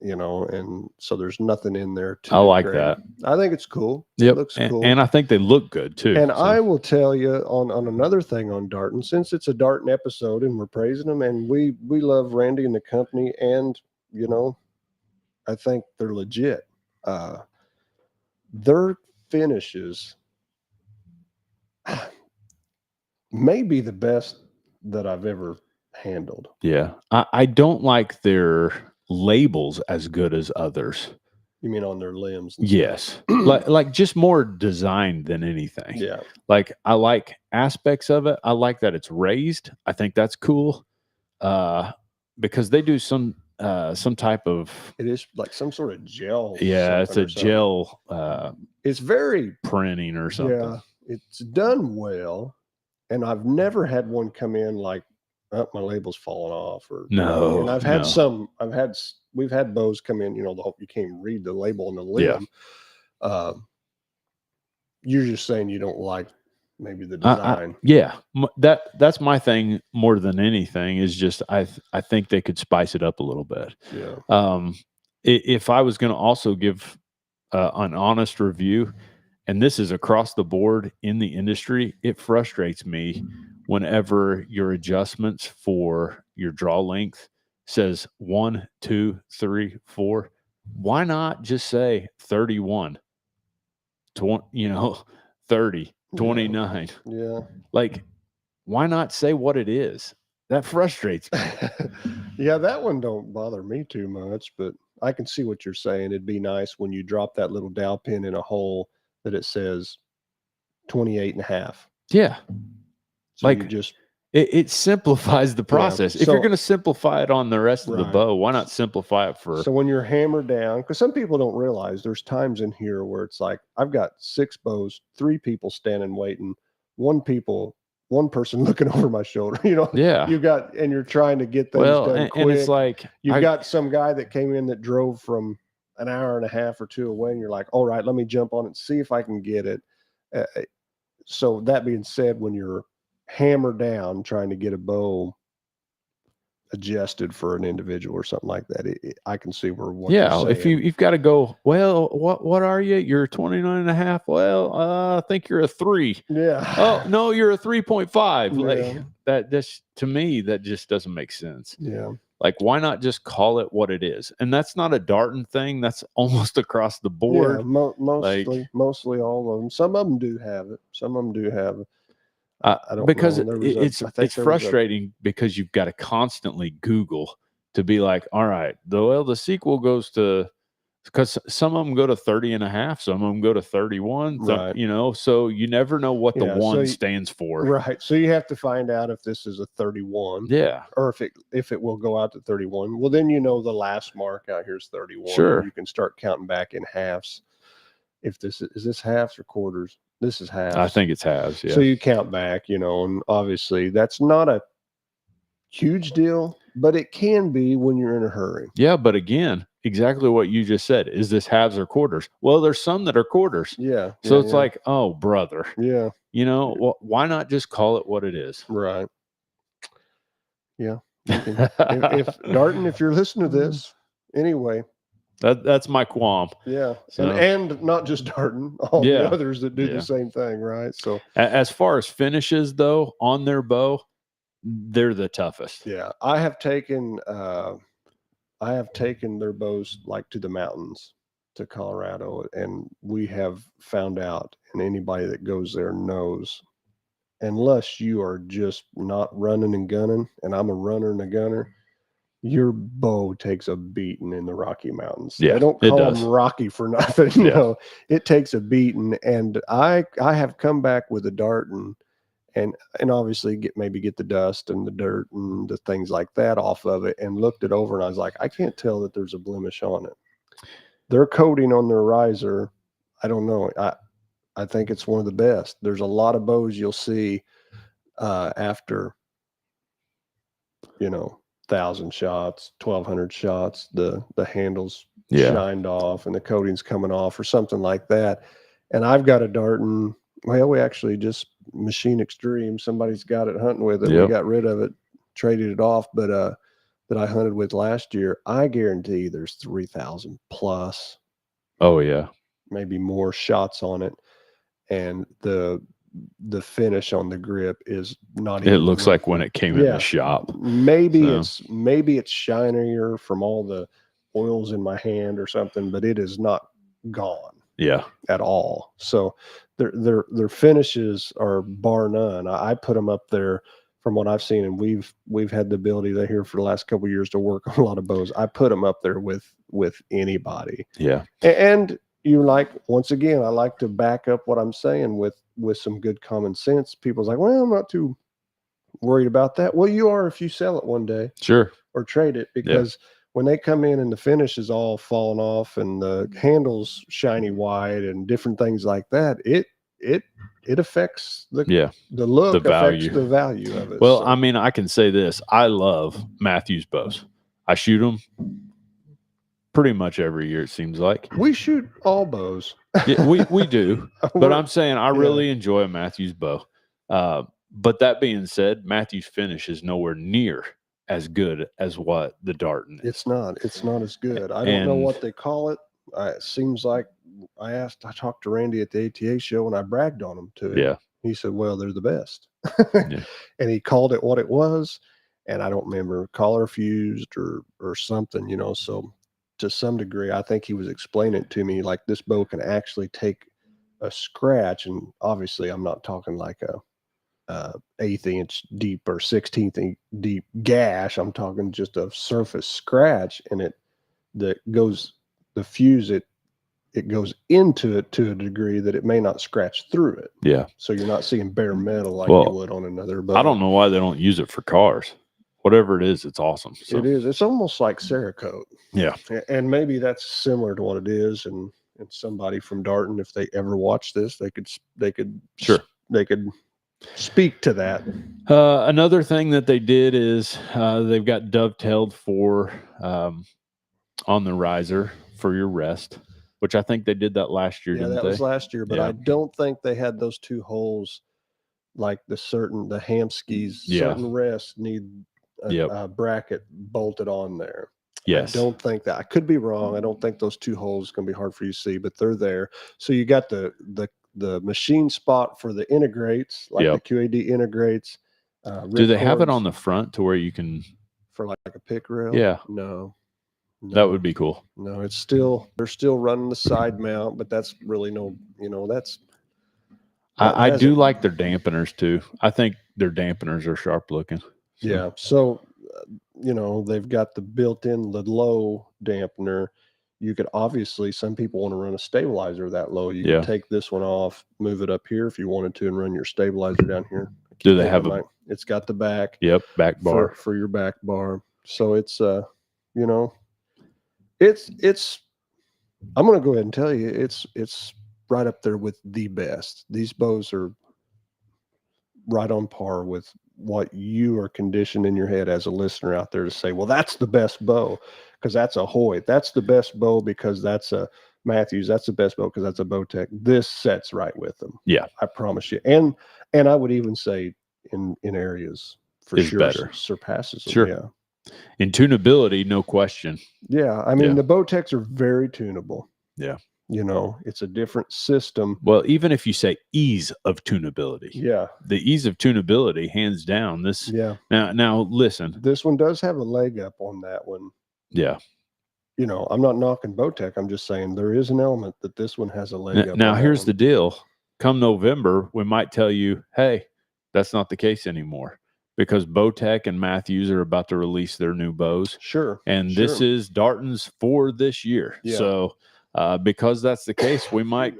And so there's nothing in there to I like degrade. that. I think it's cool. Yep. It looks cool. And I think they look good too. And I will tell you on another thing on Darton, since it's a Darton episode and we're praising them, and we love Randy and the company, and I think they're legit. Their finishes may be the best that I've ever handled. Yeah. I don't like their labels as good as others. You mean on their limbs? Yes. like just more design than anything. Yeah. Like, I like aspects of it. I like that it's raised. I think that's cool. Because they do some type of, it is like some sort of gel. Yeah, it's a gel it's very printing or something. Yeah, it's done well. And I've never had one come in like oh, my label's falling off, or No, and I've had no. we've had bows come in, you can't even read the label on the Yeah. limb. You're just saying you don't like maybe the design. Yeah, that's my thing more than anything is just I think they could spice it up a little bit. Yeah. If I was going to also give an honest review, and this is across the board in the industry, it frustrates me whenever your adjustments for your draw length says 1, 2, 3, 4. Why not just say 31, 20, 30, 29? Yeah. Like, why not say what it is? That frustrates me. Yeah, that one don't bother me too much, but I can see what you're saying. It'd be nice when you drop that little dowel pin in a hole that it says 28 and a half. Yeah. So you Like, just, it simplifies the process. If you're So- going to simplify it on the rest of the Right. bow, why not simplify it for? so when you're hammered down, because some people don't realize there's times in here where it's like, I've got 6 bows, 3 people standing waiting, one person looking over my shoulder, Yeah. and you're trying to get things Well, done quick. and it's like You've got some guy that came in that drove from an hour and a half or 2 away, and you're like, all right, let me jump on it and see if I can get it. So that being said, when you're hammered down trying to get a bow adjusted for an individual or something like that, I can see where what you're saying. if you've got to go, well, what are you? You're 29 and a half. Well, I think you're a 3. Yeah. Oh, no, you're a 3.5. Yeah. Like that just to me that just doesn't make sense. Yeah. Like, why not just call it what it is? And that's not a Darton thing. That's almost across the board. Yeah, mostly all of them. Some of them do have it. Some of them do have it. I don't because know. it's frustrating because you've got to constantly Google to be like, all right, the sequel goes to, because some of them go to 30 and a half, some of them go to 31, Right. So you never know what the Yeah, one stands for. Right. So you have to find out if this is a 31. Yeah. Or if it will go out to 31. Well, then the last mark out here is 31. Sure. And you can start counting back in halves. If this is halves or quarters, this is halves. I think it's halves. Yeah. So you count back, and obviously that's not a huge deal, but it can be when you're in a hurry. Yeah, but again, exactly what you just said. Is this halves or quarters? Well, there's some that are quarters. Yeah. So it's like, oh, brother. Yeah. Well, why not just call it what it is? Right. Yeah. If Darton, if you're listening to this, anyway. That's my qualm. Yeah. So. And not just Darton, all the others that do the same thing, right? So as far as finishes though, on their bow, they're the toughest. Yeah. I have taken their bows like to the mountains, to Colorado, and we have found out, and anybody that goes there knows, unless you are just not running and gunning, and I'm a runner and a gunner, your bow takes a beating in the Rocky Mountains. Yeah, they don't call them Rocky for nothing. No, it takes a beating. And I have come back with a Darton and obviously get the dust and the dirt and the things like that off of it, and looked it over, and I was like, I can't tell that there's a blemish on it. Their coating on their riser, I don't know. I think it's one of the best. There's a lot of bows you'll see after 1,000 shots, 1,200 shots, the handles shined off and the coating's coming off or something like that. And I've got a Darton. Well, we actually just Machine Extreme. Somebody's got it hunting with it. We got rid of it, traded it off, but that I hunted with last year, I guarantee there's 3,000 plus. Oh yeah, maybe more shots on it, and the finish on the grip is not. It looks like when it came in the shop. Maybe it's shinier from all the oils in my hand or something, but it is not gone. Yeah, at all. So their finishes are bar none. I put them up there from what I've seen, and we've had the ability to here for the last couple of years to work on a lot of bows. I put them up there with anybody. Yeah. And you once again, I like to back up what I'm saying with some good common sense. People's like, well, I'm not too worried about that. Well, you are if you sell it one day. Sure. Or trade it, because when they come in and the finish is all falling off and the handles shiny white and different things like that, it it affects the Yeah. look, The affects value. the value of it. Well, so. I mean, I can say this. I love Matthews bows. I shoot them pretty much every year, it seems like. We shoot all bows. Yeah, we do. But We're- I'm saying I really enjoy a Matthews bow. But that being said, Matthews finish is nowhere near as good as what the Darton is. It's not as good. I don't know And- what they call it. It seems like I talked to Randy at the ATA show and I bragged on him to him. Yeah. He said, well, they're the best. Yeah. And he called it what it was. And I don't remember, collar fused or something, you know. So to some degree, I think he was explaining it to me like this bow can actually take a scratch. And obviously I'm not talking like a 1/8 inch deep or 16th inch deep gash. I'm talking just a surface scratch, and the fuse it goes into it to a degree that it may not scratch through it. Yeah. So you're not seeing bare metal like Well, you would on another bow. I don't know why they don't use it for cars. Whatever it is, it's awesome. So, It is. It's almost like Cerakote. yeah. And maybe that's similar to what it is. And somebody from Darton, if they ever watch this, they could Sure. they could speak to that. Another thing that they did is they've got dovetailed for on the riser for your rest, which I think they did that last year. Yeah, didn't that they? was last year, but Yeah. I don't think they had those two holes like the Hamskis. Yeah. Certain rests need a bracket bolted on there. Yes. I don't think that. I could be wrong. I don't think those two holes can be hard for you to see, but they're there. So you got the machine spot for the integrates, like the QAD integrates. Do they have it on the front to where you can for like a pick rail? Yeah. No. That would be cool. No, they're still running the side mount, but that's really no, you know, that's. I do like their dampeners too. I think their dampeners are sharp looking. So. Yeah. So, you know, they've got the built-in the low dampener. You could obviously, some people want to run a stabilizer that low. You can take this one off, move it up here if you wanted to, and run your stabilizer down here. Do they have it's got the back. Yep, back bar for your back bar. So it's you know, it's I'm gonna go ahead and tell you it's right up there with the best. These bows are right on par with what you are conditioned in your head as a listener out there to say, well, that's the best bow because that's a Hoyt. That's the best bow because that's a Matthews. That's the best bow because that's a Bowtech. This sets right with them. Yeah, I promise you. And I would even say in areas for sure better. Surpasses them. Sure. Yeah. In tunability, no question. Yeah. I mean, the Bowtechs are very tunable. Yeah. You know, it's a different system. Well, even if you say ease of tunability, yeah, the ease of tunability, hands down. This, yeah. Now listen, this one does have a leg up on that one. Yeah. You know, I'm not knocking Bowtech. I'm just saying there is an element that this one has a leg up. Now, here's the deal. Come November, we might tell you, hey, that's not the case anymore because Bowtech and Matthews are about to release their new bows. Sure. And this is Darton's for this year. Yeah. So because that's the case, we might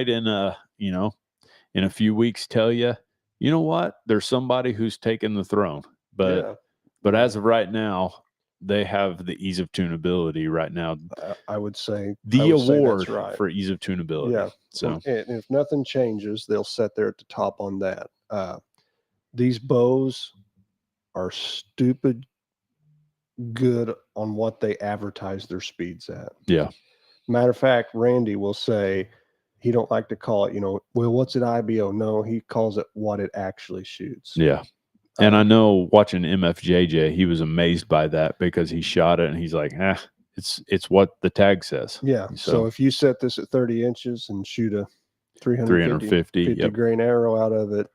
in a few weeks tell you, you know what, there's somebody who's taken the throne. But as of right now, they have the ease of tunability right now. I would say the award that's right. for ease of tunability. Yeah. So and if nothing changes, they'll set there at the top on that. These bows are stupid good on what they advertise their speeds at. Yeah. Matter of fact, Randy will say he don't like to call it, well, what's it IBO? No, he calls it what it actually shoots. Yeah. And I know watching MFJJ, he was amazed by that because he shot it and he's like, it's what the tag says. Yeah. So if you set this at 30 inches and shoot a 350 grain arrow out of it,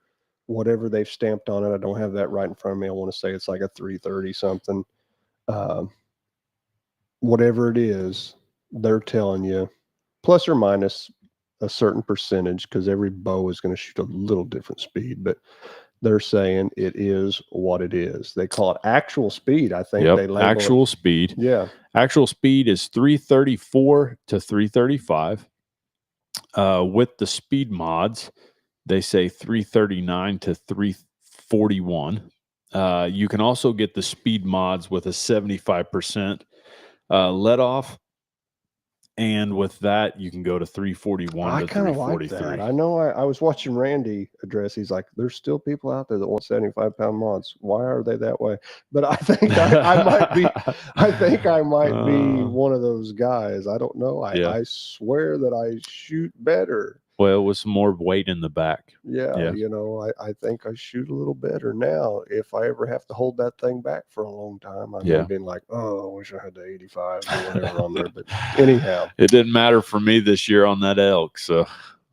whatever they've stamped on it, I don't have that right in front of me. I want to say it's like a 330 something. Whatever it is, they're telling you plus or minus a certain percentage because every bow is going to shoot a little different speed, but they're saying it is what it is. They call it actual speed. I think they label actual speed. Yeah. Actual speed is 334 to 335. With the speed mods, they say 339 to 341. You can also get the speed mods with a 75% let off And with that, you can go to 341 I to kind of like 343. that. I know I was watching Randy address. He's like, there's still people out there that want 75-pound mods. Why are they that way? But I think I might be, I think I might be one of those guys. I don't know. I swear that I shoot better. Well, with some more weight in the back. Yeah. You know, I think I shoot a little better now. If I ever have to hold that thing back for a long time, I may have been like, oh, I wish I had the 85 or whatever on there. But anyhow, it didn't matter for me this year on that elk, so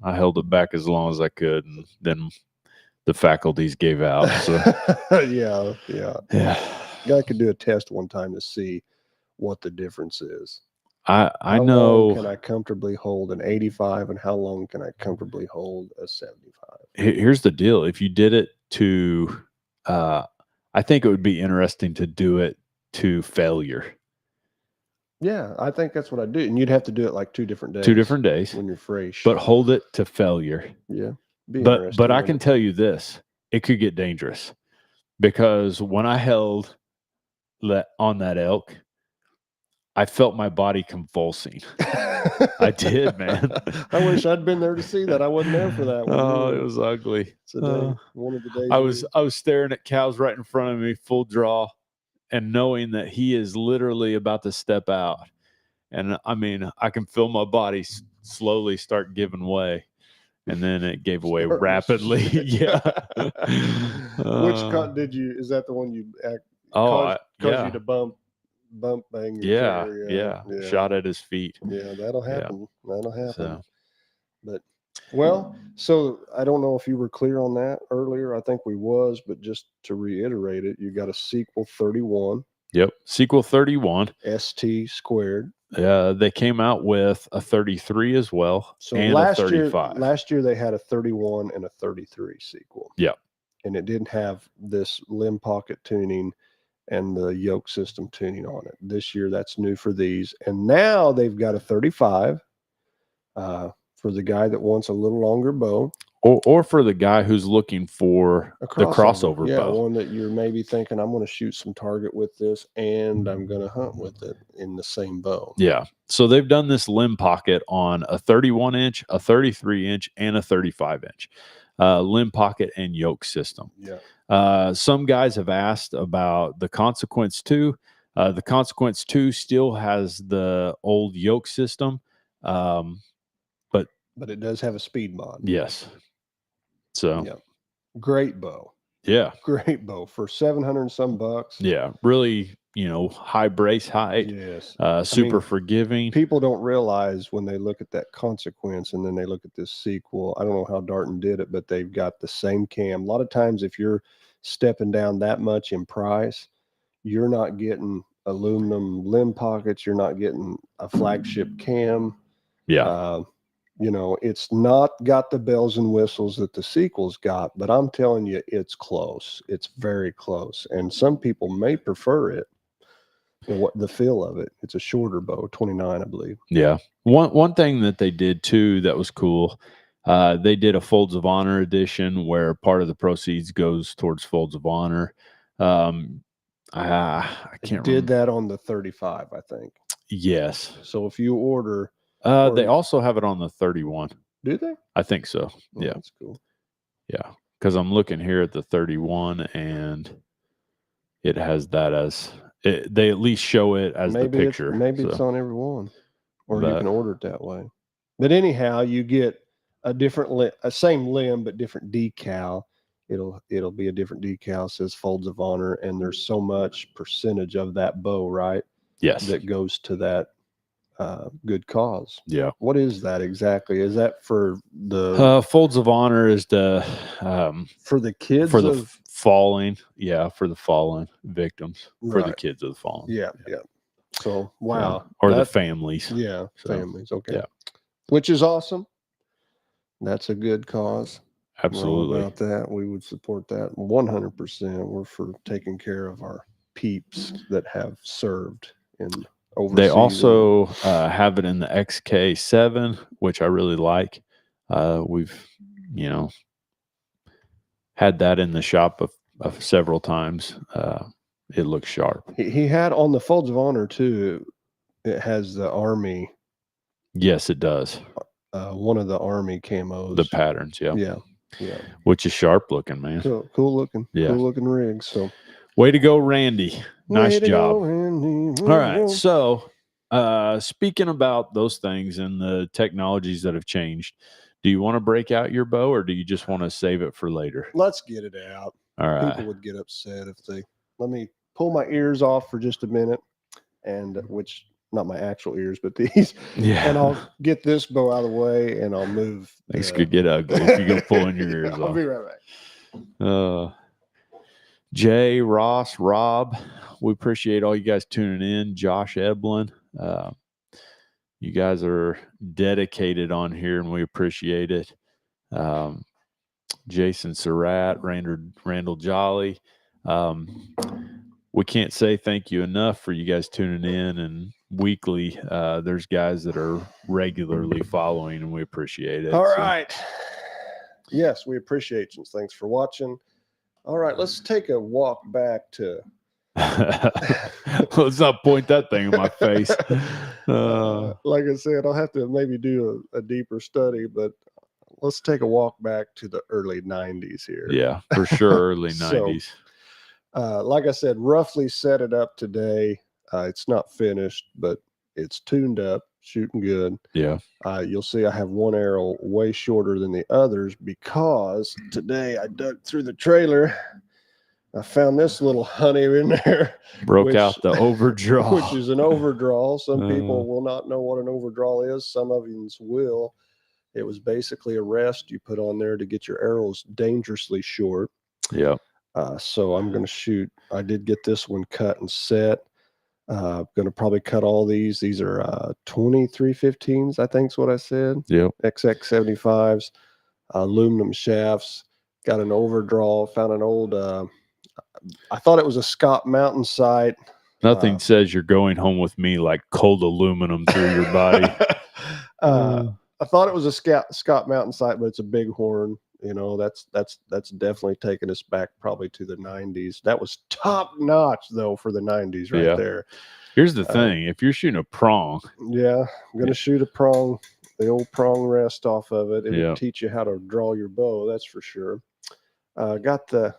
I held it back as long as I could, and then the faculties gave out. So yeah. I could do a test one time to see what the difference is. I How know. long can I comfortably hold an 85, and how long can I comfortably hold a 75? Here's the deal: if you did it to, I think it would be interesting to do it to failure. Yeah, I think that's what I do, and you'd have to do it like 2 different days. 2 different days when you're fresh. But hold it to failure. Yeah, but I can tell you this: it could get dangerous, because when I held on that elk, I felt my body convulsing. I did, man. I wish I'd been there to see that. I wasn't there for that one. Oh, it was ugly. It's a day, one of the days. I was staring at cows right in front of me, full draw, and knowing that he is literally about to step out. And I mean, I can feel my body slowly start giving way. And then it gave away rapidly. Yeah. Which did you? Is that the one you caused you to bump bang your chair? Yeah. Shot at his feet. Yeah, that'll happen. That'll happen. So. But so I don't know if you were clear on that earlier. I think we was, but just to reiterate it, you got a Sequel 31. Yep, Sequel 31. ST squared. They came out with a 33 as well. So and last a 35. Last year they had a 31 and a 33 Sequel. Yeah. And it didn't have this limb pocket tuning and the yoke system tuning on it. This year that's new for these. And now they've got a 35 for the guy that wants a little longer bow. Or for the guy who's looking for the crossover bow. One that you're maybe thinking, I'm going to shoot some target with this and I'm going to hunt with it in the same bow. Yeah. So they've done this limb pocket on a 31-inch, a 33-inch, and a 35-inch limb pocket and yoke system. Yeah. Some guys have asked about the Consequence 2. The Consequence 2 still has the old yoke system, but it does have a speed mod. Yes. So great bow. Yeah. Great bow for $700 and some bucks. Yeah. Really, high brace height. Yes. Super forgiving. People don't realize when they look at that Consequence and then they look at this Sequel. I don't know how Darton did it, but they've got the same cam. A lot of times if you're stepping down that much in price, you're not getting aluminum limb pockets. You're not getting a flagship cam. Yeah. It's not got the bells and whistles that the Sequel's got, but I'm telling you, it's close. It's very close. And some people may prefer it, the feel of it. It's a shorter bow, 29, I believe. Yeah. One thing that they did too that was cool, they did a Folds of Honor edition where part of the proceeds goes towards Folds of Honor. I can't did that on the 35, I think. Yes. So if you order... they also have it on the 31. Do they? I think so. Oh, yeah. That's cool. Yeah. Because I'm looking here at the 31 and it has that as... they at least show it as the picture. Maybe it's on every one. Or you can order it that way. But anyhow, you get a different same limb, but different decal. It'll be a different decal. It says Folds of Honor, and there's so much percentage of that bow, right? Yes. That goes to that good cause. Yeah. What is that exactly? Is that for the Folds of Honor is the for the kids for the falling? Yeah, for the fallen victims, for the kids of the fallen. Yeah. So wow. Or the families. Yeah, families. Okay. Yeah. Which is awesome. That's a good cause. Absolutely. About that, we would support that 100%. We're for taking care of our peeps that have served in overseas. They also have it in the XK7, which I really like. We've, had that in the shop of several times. It looks sharp. He had on the Folds of Honor too. It has the Army Yes, it does. One of the Army camos. The patterns, yeah. Yeah. Which is sharp looking, man. Cool looking. Yeah. Cool looking rig. So, way to go, Randy. Nice job. Randy. All right. So, speaking about those things and the technologies that have changed, do you want to break out your bow, or do you just want to save it for later? Let's get it out. All right. People would get upset if they let me pull my ears off for just a minute, and which not my actual ears, but these. Yeah. And I'll get this bow out of the way, and I'll move. Things could get ugly if you go pulling your ears I'll off. be right back. Jay, Ross, Rob, we appreciate all you guys tuning in. Josh Eblin, you guys are dedicated on here, and we appreciate it. Jason Surratt, Randall Jolly. We can't say thank you enough for you guys tuning in, and weekly there's guys that are regularly following, and we appreciate it. All right. Yes, we appreciate you. Thanks for watching. All right, let's take a walk back to let's not point that thing in my face. Like I said, I'll have to maybe do a deeper study, but let's take a walk back to the early 90s here. Yeah, for sure. Early 90s. Like I said, roughly set it up today. It's not finished, but it's tuned up, shooting good. Yeah. You'll see I have one arrow way shorter than the others because today I dug through the trailer. I found this little honey in there. Broke out the overdraw. Which is an overdraw. Some people will not know what an overdraw is. Some of you will. It was basically a rest you put on there to get your arrows dangerously short. Yeah. So I'm going to shoot. I did get this one cut and set. Going to probably cut all these. These are 2315s, I think is what I said. Yeah. XX75s, aluminum shafts. Got an overdraw. Found an old. I thought it was a Scott Mountain sight. Nothing says you're going home with me like cold aluminum through your body. I thought it was a Scott Mountain sight, but it's a bighorn. You know, that's definitely taken us back probably to the 90s. That was top notch though for the 90s right there. Here's the thing: if you're shooting a prong, I'm gonna shoot a prong, the old prong rest off of it. It will teach you how to draw your bow. That's for sure. Got the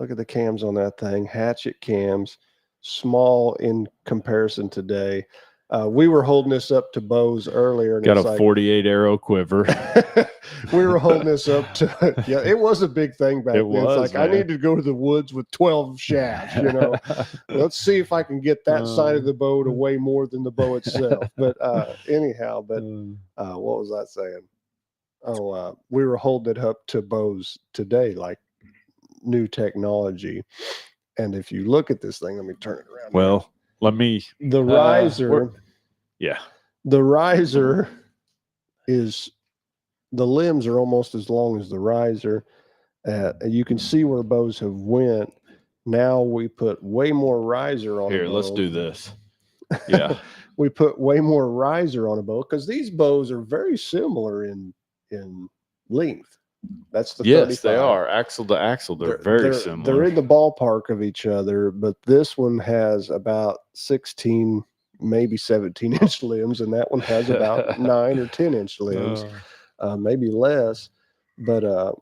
look at the cams on that thing. Hatchet cams, small in comparison today. We were holding this up to bows earlier. And got a 48 arrow quiver. We were holding this up to, it was a big thing back then. It's like, man. I need to go to the woods with 12 shafts, you know. Let's see if I can get that side of the bow to weigh more than the bow itself. But anyhow, what was I saying? We were holding it up to bows today, like new technology. And if you look at this thing, let me turn it around. Well, let me. The riser. The riser is, the limbs are almost as long as the riser. You can see where bows have went. Now we put way more riser on. Here, let's do this. Yeah. We put way more riser on a bow because these bows are very similar in length. That's the 35. They are axle to axle. They're very similar. They're in the ballpark of each other, but this one has about 16, maybe 17-inch limbs, and that one has about 9 or 10-inch limbs, maybe less. But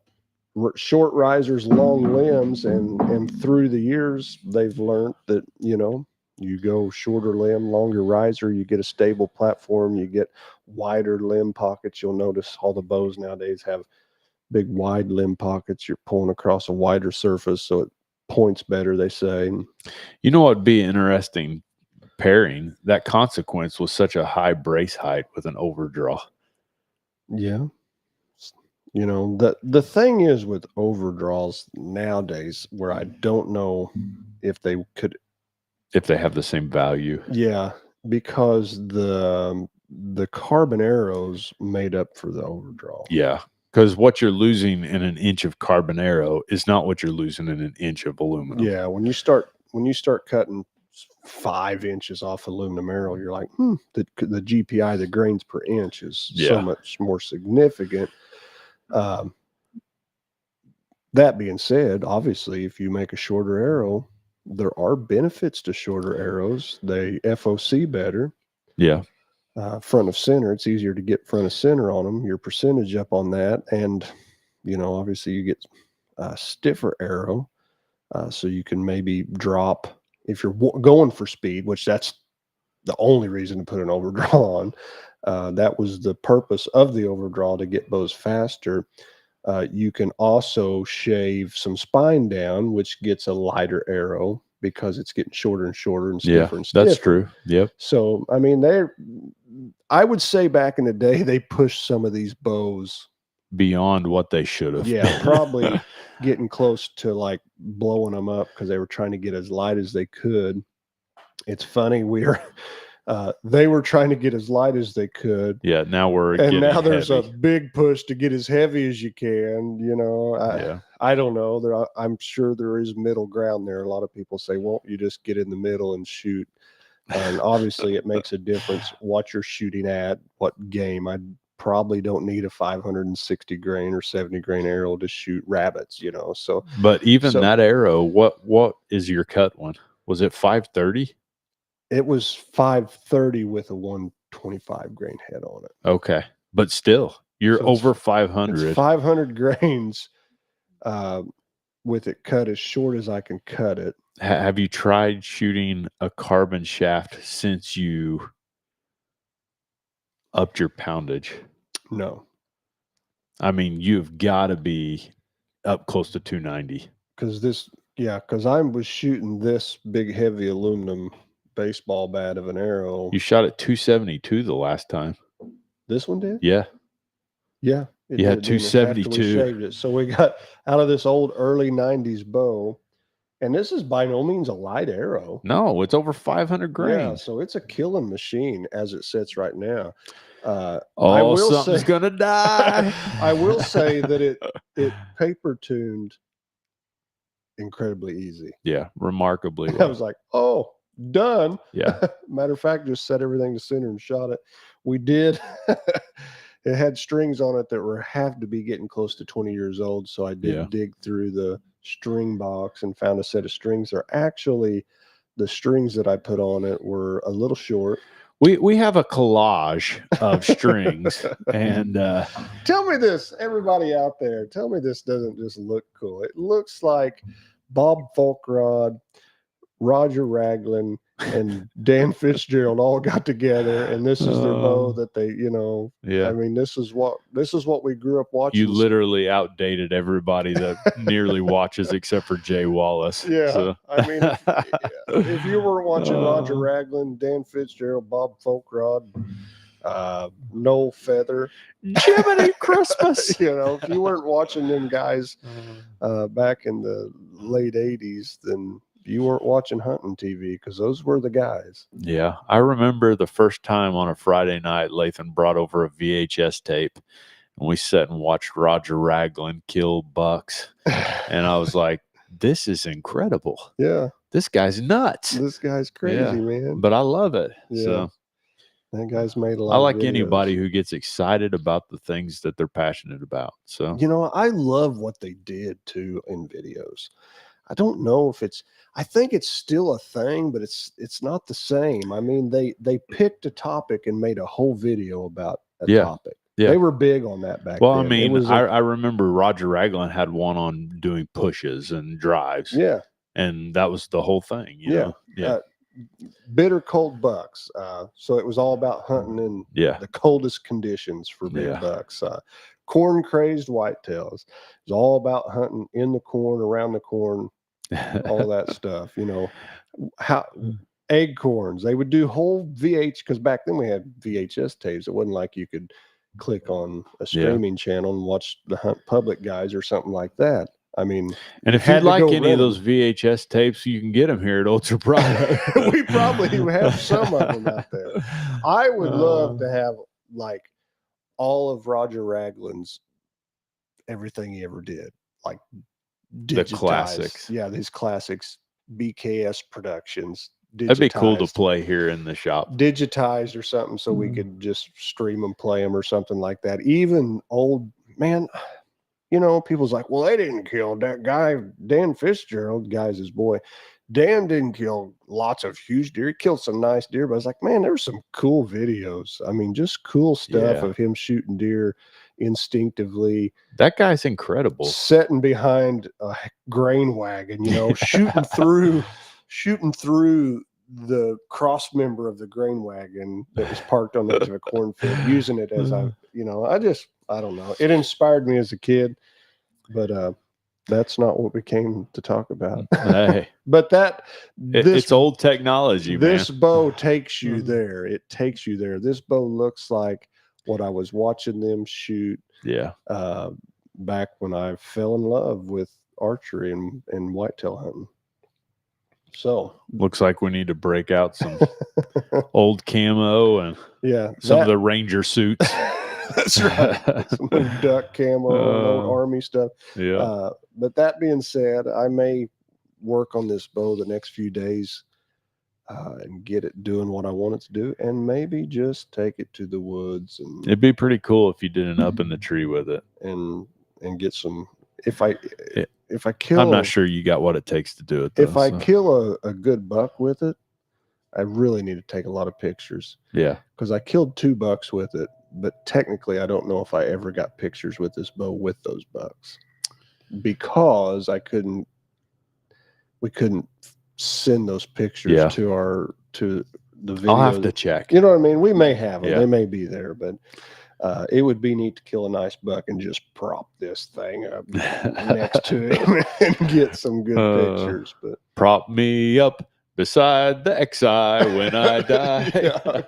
short risers, long limbs, and through the years, they've learned that, you know, you go shorter limb, longer riser, you get a stable platform, you get wider limb pockets. You'll notice all the bows nowadays have big wide limb pockets. You're pulling across a wider surface, so it points better, they say. You know what would be interesting pairing? That Consequence was such a high brace height with an overdraw. Yeah. You know, the thing is with overdraws nowadays, where I don't know if they have the same value. Yeah, because the carbon arrows made up for the overdraw. Yeah. Because what you're losing in an inch of carbon arrow is not what you're losing in an inch of aluminum. Yeah, when you start cutting 5 inches off aluminum arrow, you're like, the GPI, the grains per inch, is so much more significant. That being said, obviously, if you make a shorter arrow, there are benefits to shorter arrows. They FOC better. Yeah. front of center. It's easier to get front of center on them, your percentage up on that. And, obviously you get a stiffer arrow. So you can maybe drop if you're going for speed, which that's the only reason to put an overdraw on. That was the purpose of the overdraw, to get bows faster. You can also shave some spine down, which gets a lighter arrow because it's getting shorter and shorter and stiffer and stiffer. That's true. Yep. So, I mean, I would say back in the day, they pushed some of these bows beyond what they should have. Yeah, probably getting close to like blowing them up because they were trying to get as light as they could. It's funny, they were trying to get as light as they could. Yeah, now now there's heavy. a big push to get as heavy as you can. I don't know. I'm sure there is middle ground there. A lot of people say, "Won't you just get in the middle and shoot?" And obviously, it makes a difference what you're shooting at, what game. I probably don't need a 560 grain or 70 grain arrow to shoot rabbits. So, but even that arrow, what is your cut one? Was it 530? It was 530 with a 125 grain head on it. Okay. But still, you're over 500. It's 500 grains with it cut as short as I can cut it. Have you tried shooting a carbon shaft since you upped your poundage? No. I mean, you've got to be up close to 290. Because I was shooting this big, heavy aluminum baseball bat of an arrow. You shot at 272 the last time. This one did? Yeah. Yeah. You had 272. We shaved it. So we got out of this old early 90s bow. And this is by no means a light arrow. No, it's over 500 grains. Yeah, so it's a killing machine as it sits right now. Something's going to die. I will say that it paper tuned incredibly easy. Yeah, remarkably well. I was like, oh, done. Yeah. Matter of fact, just set everything to center and shot it. We did. It had strings on it that have to be getting close to 20 years old. So I did dig through the string box and found a set of strings. They're actually, the strings that I put on it were a little short. We have a collage of strings. And tell me this, everybody out there, tell me this doesn't just look cool. It looks like Bob Folkrod, Roger Raglan, and Dan Fitzgerald all got together, and this is their bow that they, I mean, this is what we grew up watching. You literally outdated everybody that nearly watches except for Jay Wallace. Yeah. So. I mean, if you were watching Roger Raglan, Dan Fitzgerald, Bob Folkrod, Noel Feather, Jiminy Christmas, if you weren't watching them guys back in the late 80s, then you weren't watching hunting TV, because those were the guys. Yeah. I remember the first time on a Friday night, Lathan brought over a VHS tape, and we sat and watched Roger Raglan kill bucks. And I was like, this is incredible. Yeah. This guy's nuts. This guy's crazy, man. But I love it. Yeah. So that guy's made a lot I like of videos. Anybody who gets excited about the things that they're passionate about. So, I love what they did too in videos. I don't know if I think it's still a thing, but it's not the same. I mean, they picked a topic and made a whole video about a topic. Yeah. They were big on that back then. Well, I mean, I remember Roger Raglan had one on doing pushes and drives. Yeah. And that was the whole thing, you know? Yeah. Bitter cold bucks. So it was all about hunting in the coldest conditions for big bucks. Corn crazed whitetails. It's all about hunting in the corn, around the corn, all that stuff. How acorns. They would do whole because back then we had VHS tapes. It wasn't like you could click on a streaming channel and watch the Hunt Public guys or something like that. I mean, and if you'd like any of those VHS tapes, you can get them here at Ultra Product. We probably have some of them out there. I would love to have like all of Roger Raglan's everything he ever did, like the classics. Yeah, these classics, BKS Productions. That'd be cool to play here in the shop. Digitized or something, so we could just stream them, play them, or something like that. Even old man. People's like, well, they didn't kill that guy, Dan Fitzgerald, guy's his boy. Dan didn't kill lots of huge deer. He killed some nice deer, but I was like, man, there were some cool videos. I mean, just cool stuff of him shooting deer instinctively. That guy's incredible. Sitting behind a grain wagon, shooting through the cross member of the grain wagon that was parked on the edge of a cornfield, using it as I don't know. It inspired me as a kid, but that's not what we came to talk about. Hey, but it's old technology. This man. bow takes you there. It takes you there. This bow looks like what I was watching them shoot. Yeah. Back when I fell in love with archery and whitetail hunting. So looks like we need to break out some old camo and some of the Ranger suits. That's right. Some duck camo and old army stuff. Yeah. But that being said, I may work on this bow the next few days and get it doing what I want it to do, and maybe just take it to the woods. And it'd be pretty cool if you did an up in the tree with it and get some. If I kill, I'm not sure you got what it takes to do it. Though, if I kill a good buck with it, I really need to take a lot of pictures. Yeah, because I killed 2 bucks with it, but technically I don't know if I ever got pictures with this bow with those bucks, because we couldn't send those pictures to the video. I'll have to check. You know what I mean? We may have them. Yeah. They may be there, but it would be neat to kill a nice buck and just prop this thing up next to him and get some good pictures. But prop me up beside the XI when I die.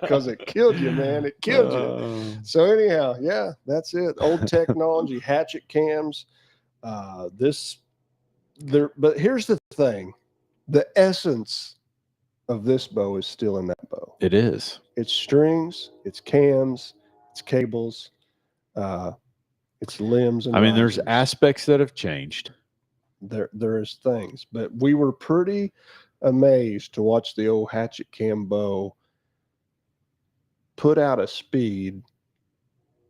Because it killed you, man. It killed you. So anyhow, yeah, that's it. Old technology, hatchet cams. But here's the thing. The essence of this bow is still in that bow. It is. It's strings, it's cams, it's cables, it's limbs. And there's aspects that have changed. There is things, but we were pretty amazed to watch the old hatchet cam bow put out a speed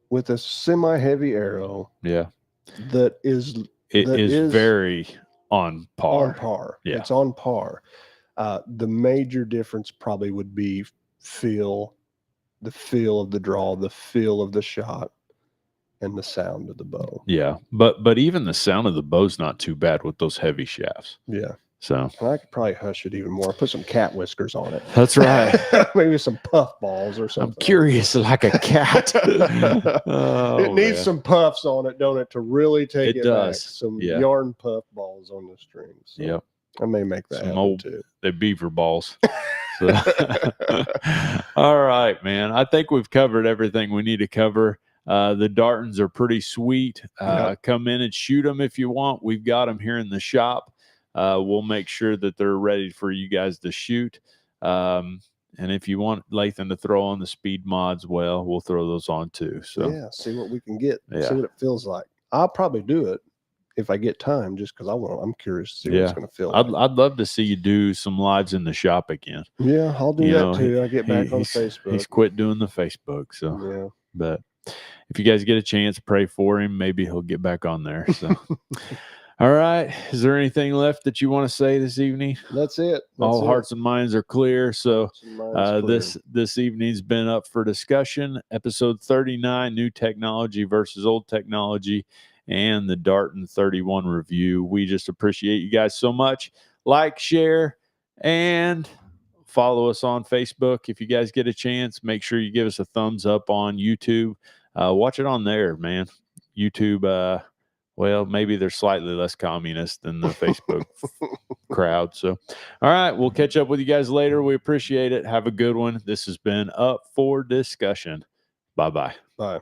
with a semi-heavy arrow. Yeah, that is very on par. On par. Yeah, it's on par. The major difference probably would be the feel of the draw, the feel of the shot, and the sound of the bow. Yeah, but even the sound of the bow's not too bad with those heavy shafts. Yeah. So and I could probably hush it even more. Put some cat whiskers on it. That's right. Maybe some puff balls or something. I'm curious, like a cat. It needs some puffs on it, don't it, to really take it back. Some yarn puff balls on the strings. So yep. I may make that happen old, too. They're beaver balls. All right, man. I think we've covered everything we need to cover. The Dartons are pretty sweet. Come in and shoot them if you want. We've got them here in the shop. We'll make sure that they're ready for you guys to shoot. And if you want Lathan to throw on the speed mods, well, we'll throw those on too. So see what we can get. See what it feels like. I'll probably do it if I get time, just because I'm curious to see what it's going to feel like. I'd love to see you do some lives in the shop again. Yeah, I'll do that too. I get back on Facebook. He's quit doing the Facebook. So but if you guys get a chance, pray for him. Maybe he'll get back on there. So. All right. Is there anything left that you want to say this evening? That's it. All hearts and minds are clear. So this evening's been up for discussion. Episode 39, new technology versus old technology, and the Darton 31 review. We just appreciate you guys so much. Like, share, and follow us on Facebook. If you guys get a chance, make sure you give us a thumbs up on YouTube. Watch it on there, man. YouTube, well, maybe they're slightly less communist than the Facebook crowd. So, all right, we'll catch up with you guys later. We appreciate it. Have a good one. This has been Up for Discussion. Bye-bye. Bye.